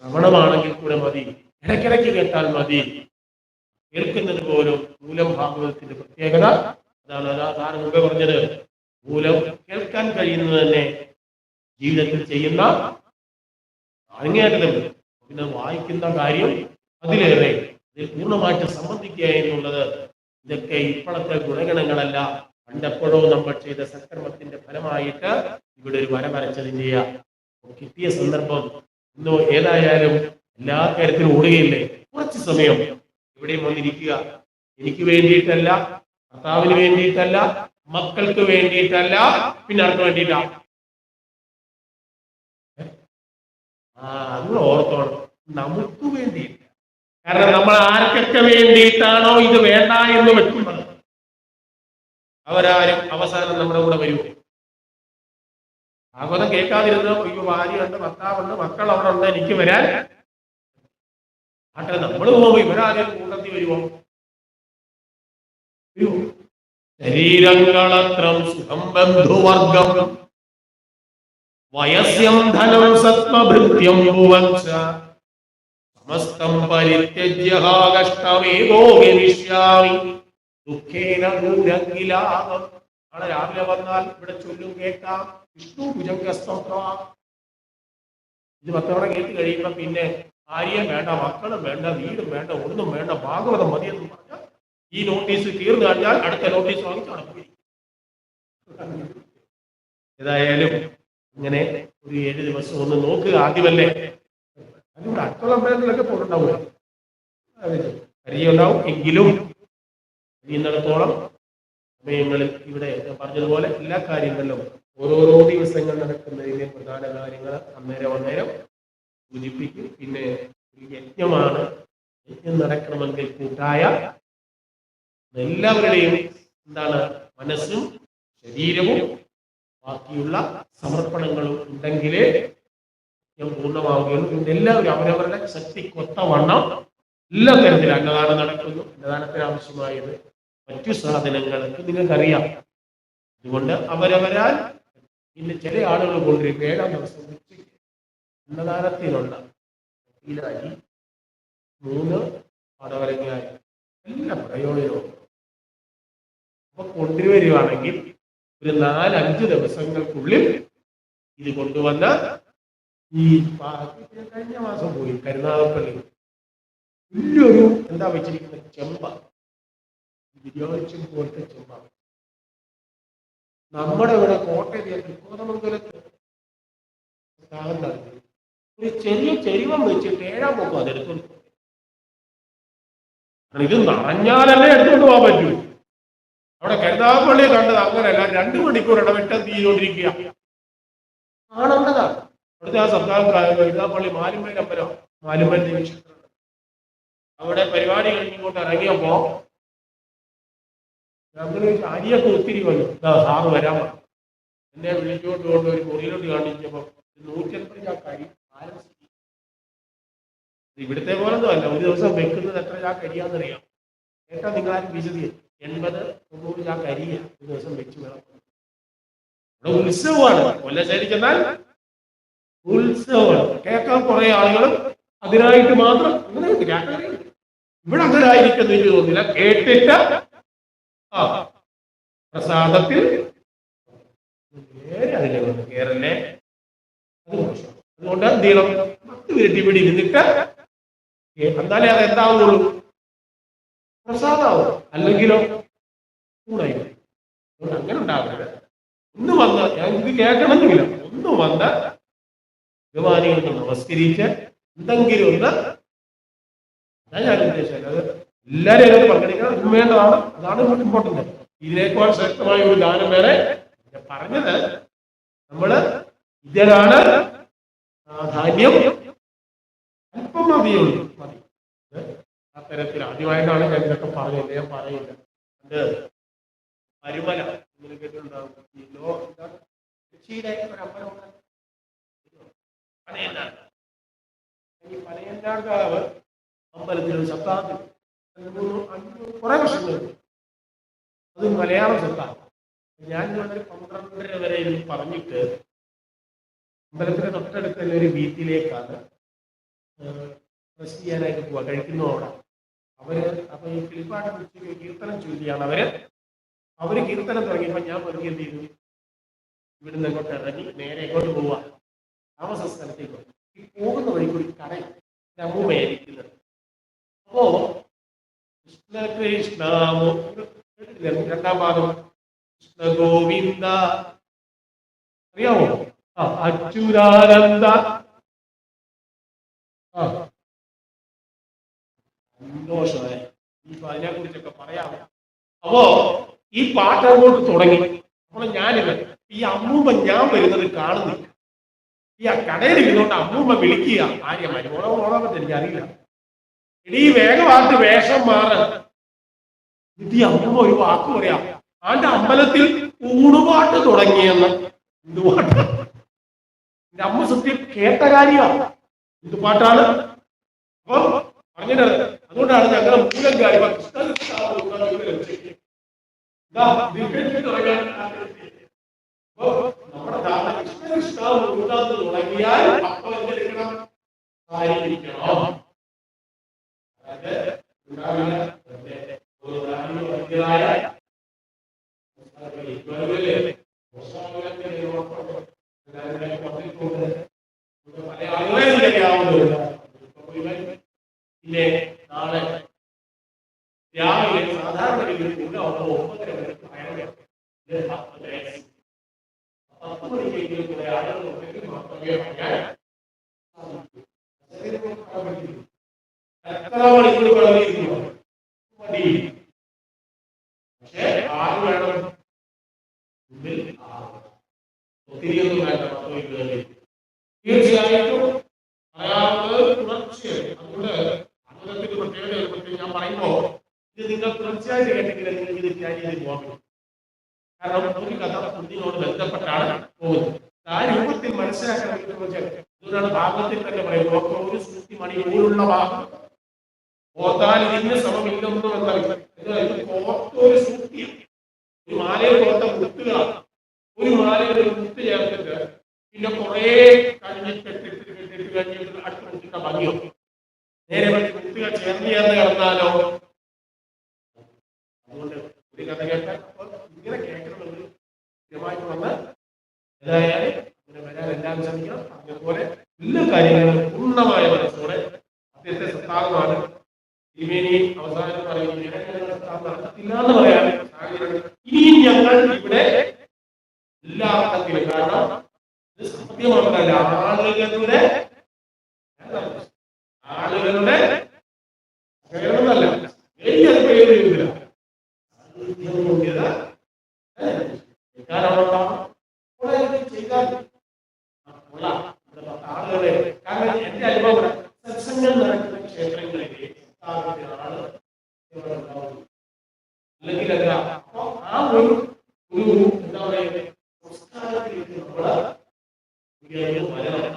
ശ്രവണമാണെങ്കിൽ കൂടെ മതി, ഇടയ്ക്കിടയ്ക്ക് കേട്ടാൽ മതി. കേൾക്കുന്നത് പോലും മൂലം ഭാഗവതത്തിന്റെ പ്രത്യേകത അതാണ്. അതാണ് മുമ്പേ പറഞ്ഞത്, മൂലം കേൾക്കാൻ കഴിയുന്നത് തന്നെ ജീവിതത്തിൽ ചെയ്യുന്ന അങ്ങേയറ്റം. പിന്നെ വായിക്കുന്ന കാര്യം അതിലേറെ, ഇതിൽ പൂർണ്ണമായിട്ട് സംബന്ധിക്കുക എന്നുള്ളത്, ഇതൊക്കെ ഇപ്പോഴത്തെ ഗുണഗണങ്ങളല്ല. പണ്ടെപ്പോഴോ നമ്മൾ ചെയ്ത സത്കർമ്മത്തിന്റെ ഫലമായിട്ട് ഇവിടെ ഒരു വര വരച്ചതിന്റെ കിട്ടിയ സന്ദർഭം ഇന്നോ ഏതായാലും എല്ലാ കാര്യത്തിലും ഓടുകയില്ലേ. കുറച്ച് സമയം ഇവിടെയും വന്നിരിക്കുക. എനിക്ക് വേണ്ടിയിട്ടല്ല, ഭർത്താവിന് വേണ്ടിയിട്ടല്ല, മക്കൾക്ക് വേണ്ടിയിട്ടല്ല, പിന്നെ ആർക്ക് വേണ്ടിയിട്ടാ? അത് ഓർത്തോണം, നമുക്ക് വേണ്ടിയില്ല. കാരണം നമ്മൾ ആർക്കൊക്കെ വേണ്ടിയിട്ടാണോ ഇത് വേണ്ട എന്ന് വെക്കുന്നത്, അവരാരും അവസാനം നമ്മുടെ കൂടെ വരുമോ? ഭാഗവതം കേൾക്കാതിരുന്ന ഭാര്യയുണ്ട്, ഭർത്താവുണ്ട്, മക്കൾ അവിടെ ഉണ്ട്, എനിക്ക് വരാൻ ആട്ടെ, നമ്മൾ പോകുമ്പോ ഇവരാരും കൂട്ടത്തിൽ വരുമോ? ശരീരങ്ങളത്രം സുഖം ബന്ധുവർഗം വയസ്യം ധനം സത്മഭൃത്യം ഭുവൻസ സമസ്തം പരിത്യജ്യ കഷ്ടമേകോ ഗമിഷ്യാമി ദുഃഖേന ദൂരങ്കിലാകം. നാളെ രാവിലെ വന്നാൽ ഇവിടെ ചൊല്ലും കേൾക്കാം വിഷ്ണു ഭുജംഗസ്തോത്രം. ഇത് 10 തവണ കേട്ട് കഴിയുമ്പോ പിന്നെ ഭാര്യയും വേണ്ട, മക്കളും വേണ്ട, വീടും വേണ്ട, ഒന്നും വേണ്ട, ഭാഗവതം മതിയെന്ന് പറഞ്ഞാൽ ഈ നോട്ടീസ് തീർന്നു കഴിഞ്ഞാൽ അടുത്ത നോട്ടീസ് വാങ്ങിച്ച് നടക്കും. ഏതായാലും ഇങ്ങനെ ഒരു 7 ദിവസം ഒന്ന് നോക്കുക ആദ്യമല്ലേ. അതിലൂടെ അടുത്തുള്ള അമ്പലങ്ങളിലൊക്കെ പോയിട്ടുണ്ടാവുക, പരിചയമുണ്ടാവും. എങ്കിലും കഴിയുന്നിടത്തോളം സമയങ്ങളിൽ ഇവിടെ പറഞ്ഞതുപോലെ എല്ലാ കാര്യങ്ങളിലും ഓരോരോ ദിവസങ്ങൾ നടക്കുന്നതിലെ പ്രധാന കാര്യങ്ങൾ അന്നേരം സൂചിപ്പിക്കും. പിന്നെ ഒരു യജ്ഞമാണ്. യജ്ഞം നടക്കണമെങ്കിൽ കൂട്ടായ എല്ലാവരുടെയും എന്താണ് മനസ്സും ശരീരവും ബാക്കിയുള്ള സമർപ്പണങ്ങളും ഉണ്ടെങ്കിലേ ഞാൻ പൂർണ്ണമാവുകയുള്ളൂ. ഇവിടെ എല്ലാവരും അവരവരുടെ ശക്തിക്കൊത്തവണ്ണം എല്ലാ തരത്തിലും അന്നദാനം നടക്കുന്നു. അന്നദാനത്തിന് ആവശ്യമായത് മറ്റു സാധനങ്ങൾക്ക് നിങ്ങൾക്കറിയാം. അതുകൊണ്ട് അവരവരാൽ പിന്നെ ചില ആളുകൾ കൊണ്ടിരിക്കും 7-ാം ദിവസം ഉച്ചയ്ക്ക് അന്നദാനത്തിനുള്ള അരി 3 പടവലങ്ങായ എല്ലാ പ്രയോജനവും അപ്പൊ കൊണ്ടുവരികയാണെങ്കിൽ ഒരു 4-5 ദിവസങ്ങൾക്കുള്ളിൽ ഇത് കൊണ്ടുവന്ന് ഈ കഴിഞ്ഞ മാസം പോയി കരുനാഗപ്പള്ളി വലിയൊരു എന്താ വെച്ചിരിക്കുന്ന ചെമ്പ, ബിരിയാണി പോലത്തെ ചെമ്പ. നമ്മുടെ ഇവിടെ കോട്ടയത്ത് കോതമംഗലത്ത് ഒരു ചെറിയ ചെരുവം വെച്ചിട്ട് 7-ാം പൊക്കം അതെടുത്തോണ്ട് ഇത് നിറഞ്ഞാലല്ലേ എടുത്തോണ്ട് പോകാൻ പറ്റൂ. അവിടെ കരുനാഗപ്പള്ളി കണ്ടത് അങ്ങനെയല്ല, 2 മണിക്കൂർ ഇടവിട്ട് തീരുകൊണ്ടിരിക്കുക. കാണേണ്ടതാണ്. അവിടുത്തെ ആ സർക്കാർ കരുനാഗപ്പള്ളി മാലിമേൽ അമ്പലം, മാലിമേൽ ദേവീക്ഷേത്രം, അവിടെ പരിപാടി കഴിഞ്ഞിങ്ങോട്ട് ഇറങ്ങിയപ്പോ ഞങ്ങൾ അരിയൊക്കെ ഒത്തിരി വന്നു. സാറ് വരാൻ പറഞ്ഞു. എന്നെ വിളിച്ചോണ്ട് കൊണ്ട് ഒരു മുറിയിലോട്ട് കാണിച്ചപ്പോ 150 ചാക്ക് അരി. ഇവിടുത്തെ പോലൊന്നും അല്ല, ഒരു ദിവസം വെക്കുന്നത് എത്ര ചാക്ക് അരിയാന്നറിയാം. കേട്ടാ നിങ്ങളാരും വിശദീ 80-90 ചാക്ക് അരിയ ഒരു ദിവസം വെച്ച് വേണം. ഇവിടെ ഉത്സവമാണ്. കൊല്ലശ്ശേരി ചെന്നാൽ ഉത്സവമാണ്. കേൾക്കാൻ കുറെ ആളുകളും അതിനായിട്ട് മാത്രം അങ്ങനെ ഇവിടെ അങ്ങനെ ആയിരിക്കും എനിക്ക് തോന്നില്ല. കേട്ടിട്ട് പ്രസാദത്തിൽ നേരെ അതിലെ വന്ന് കേറല്ലേ, അത് മോശം. അതുകൊണ്ട് എന്ത് ചെയ്യണം, 10 മിനിറ്റ് ഇവിടെ ഇരുന്നിട്ട് എന്നാലേ അത് എന്താവുള്ളൂ, പ്രസാദാവും. അല്ലെങ്കിലോ കൂടായി. അതുകൊണ്ട് അങ്ങനെ ഉണ്ടാവരുത്. ഒന്ന് വന്ന് ഞാൻ ഇത് കേൾക്കണമെന്നില്ല, ഒന്ന് വന്ന് ഭഗവാനികൾക്ക് നമസ്കരിച്ച് എന്തെങ്കിലും ഒന്ന് ഞാൻ ഉദ്ദേശിച്ചത്. അത് എല്ലാവരും അതിനകത്ത് പങ്കെടുക്കണം, വേണ്ടതാണ്. അതാണ് ഇമ്പോർട്ടന്റ്. ഇതിനേക്കാൾ ശക്തമായ ഒരു ദാനം വേറെ ഞാൻ പറഞ്ഞത്. നമ്മള് ഇതിലാണ് ധാന്യം അല്പം മതിയുള്ളൂ, മതി. ആ തരത്തിൽ ആദ്യമായിട്ടാണ് ഞാൻ ഇതൊക്കെ പറഞ്ഞത്. ഞാൻ പറയില്ല. അത് പരുമല നിങ്ങൾ കേട്ടിട്ടുണ്ടാവും. ഈ പനയന്നാർക്കാവ് അമ്പലത്തിൽ സപ്താഹത്തിൽ കുറെ വർഷങ്ങൾ അത് മലയാളം സപ്താഹം. ഞാൻ 12:30 വരെ ഇത് പറഞ്ഞിട്ട് അമ്പലത്തിന്റെ തൊട്ടടുത്തുള്ള ഒരു വീട്ടിലേക്കാണ് റെസ്റ്റ് ചെയ്യാനായിട്ട് പോവുക. കഴിക്കുന്നതോടെ അവര് അപ്പൊ ഈ കിളിപ്പാട്ട് കുറിച്ച് കീർത്തനം ചൊല്ലിയാണ് അവര് കീർത്തനം തുടങ്ങിയപ്പോ ഞാൻ വെറുതെ എന്ത് ചെയ്തു, ഇവിടുന്ന് അങ്ങോട്ട് ഇറങ്ങി നേരെ എങ്ങോട്ട് പോവുക, താമസ സ്ഥലത്തേക്ക്. ഈ പോകുന്ന വഴി കൂടി കടയിൽ അമ്മൂമ്മയായിരിക്കുന്നത്. അപ്പോ കൃഷ്ണ കൃഷ്ണ 2-ാം ഭാഗം കൃഷ്ണ ഗോവിന്ദ അറിയാമോ? അച്യുതാനന്ദ സന്തോഷമായി. ഇപ്പൊ അതിനെ കുറിച്ചൊക്കെ പറയാമോ? അപ്പോ ഈ പാട്ട് അങ്ങോട്ട് തുടങ്ങി. അപ്പോൾ ഞാനിത് ഈ അമ്മൂമ്മ ഞാൻ വരുന്നത് കാണുന്നില്ല. ഈ കടയിൽ ഇരുന്നോണ്ട് അമ്മൂമ്മ വിളിക്കുക, ആര്യ മരുമോളോ മോളോ എനിക്ക് അറിയില്ല, ഇടീ വേഗമായിട്ട് വേഷം മാറാൻ. ഇത് ഈ അമ്മൂമ്മ ഒരു വാക്ക് പറയാം, ആന്റെ അമ്പലത്തിൽ ഊണുപാട്ട് തുടങ്ങിയെന്ന്. എന്തുപാട്ട്? എന്റെ അമ്മ സത്യം കേട്ട കാര്യമാണ്. എന്തുപാട്ടാണ്? അപ്പൊ പറഞ്ഞത് അതുകൊണ്ടാണ് ഞങ്ങളെ മൂലങ്കാരി നമ്മുടെ കൃഷ്ണ തുടങ്ങിയാൽ അപ്പൊ എന്തെടുക്കണം, ആയിരിക്കണം. പിന്നെ നാളെ രാവിലെ സാധാരണ രീതിയിൽ 9:30 വരെ പയറുകയാണ്. 10 മണിക്കെങ്കിലും കുറെ ആളുകൾ ഉണ്ടെങ്കിൽ മാത്രമേ എത്ര മണിക്കൂർ കളറിയിരിക്കുന്നു മതി. പക്ഷെ ആര് വേണം? ഒത്തിരിയൊന്നും വേണ്ട. 10 തീർച്ചയായിട്ടും പറയാവുന്നത് തുടർച്ചയായി. അതുകൊണ്ട് അമ്പലത്തിന് പ്രത്യേകത ഞാൻ പറയുമ്പോ ഇത് നിങ്ങൾ തുടർച്ചയായിട്ട് കേട്ടെങ്കിൽ നിങ്ങൾക്ക് ഇത് ക്യാരി ചെയ്ത് പോകാൻ പറ്റും. കാരണം ഒരു കഥ കുഞ്ഞിനോട് ബന്ധപ്പെട്ടാണ് പോകുന്നത്. ആ രൂപത്തിൽ മനസ്സിലാക്കാൻ ഇതുകൊണ്ടാണ് ഭാഗത്തിൽ തന്നെ പറയുന്നത് ഒരു സൂക്തി മണി പോലുള്ള ഭാഗം ഓർത്താൽ ഇതിന് സമമില്ലെന്നും ഒരു സൂക്തി ഒരു മാലയിൽ കോർത്ത മുത്തുക ഒരു മാലയിൽ ഒരു മുത്ത് ചേർത്തിട്ട് പിന്നെ കുറെ കഴിഞ്ഞിട്ട് കഴിഞ്ഞിട്ട് അടുത്ത മുത്തിട്ട ഭംഗിയോ നേരെ മുത്തുക ചേർന്ന് കിടന്നാലോ. അതുകൊണ്ട് ഒരു കഥ കേട്ടാൽ ഇങ്ങനെ കേൾക്കണമെന്ന് സ്ഥിരമായിട്ട് വന്ന് ഏതായാലും അങ്ങനെ വരാൻ എല്ലാവരും ശ്രമിക്കണം. അതുപോലെ എല്ലാ കാര്യങ്ങളും പൂർണ്ണമായ മനസ്സോടെ അദ്ദേഹത്തെ സത്താകുമാണ് തിരുമേനി അവസാനം പറയുന്നത് നടത്തില്ല എന്ന് പറയാൻ സാഹചര്യം ഇനിയും ഞങ്ങൾ ഇവിടെ എല്ലാ അർത്ഥത്തിലും കാരണം ഇത് സത്യമാണല്ല ആളുകളുടെ പേരില്ല ആളുകളെ കാരണം എന്റെ അനുഭവം സത്സംഗം നടക്കുന്ന ക്ഷേത്രങ്ങളിലെ അല്ലെങ്കിൽ ആ ഒരു എന്താ പറയുക സംസ്കാരത്തിലേക്ക് നമ്മള് വരണം.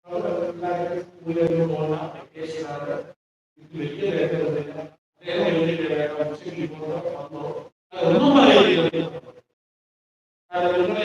അതുകൊണ്ട് പോകുന്ന വെക്കേഷനാണ് വലിയ നേരത്തെ ഒന്നും പറയുന്നില്ല. അതുകൊണ്ട്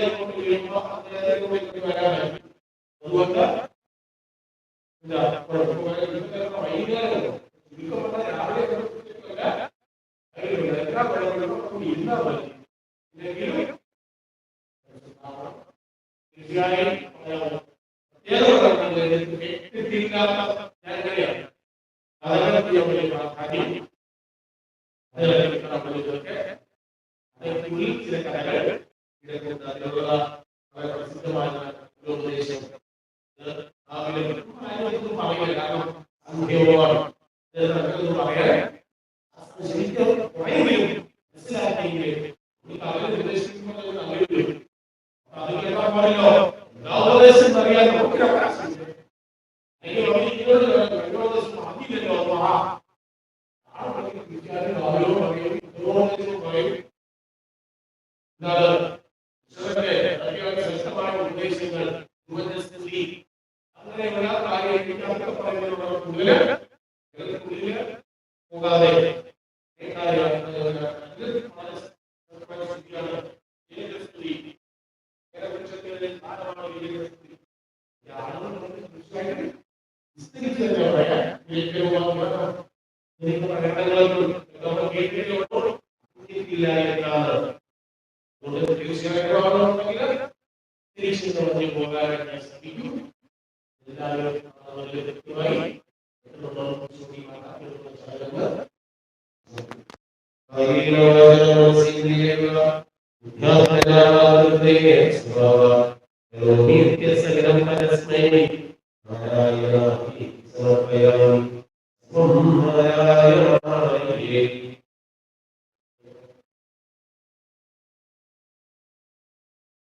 ചില കഥകൾ പ്രസിദ്ധമായ ഉപദേശം ഉപദേശങ്ങൾ അങ്ങനെയുള്ള കൂടാതെ പോകാൻ ശ്രമിക്കും. എല്ലാവരും വ്യക്തിമായി ും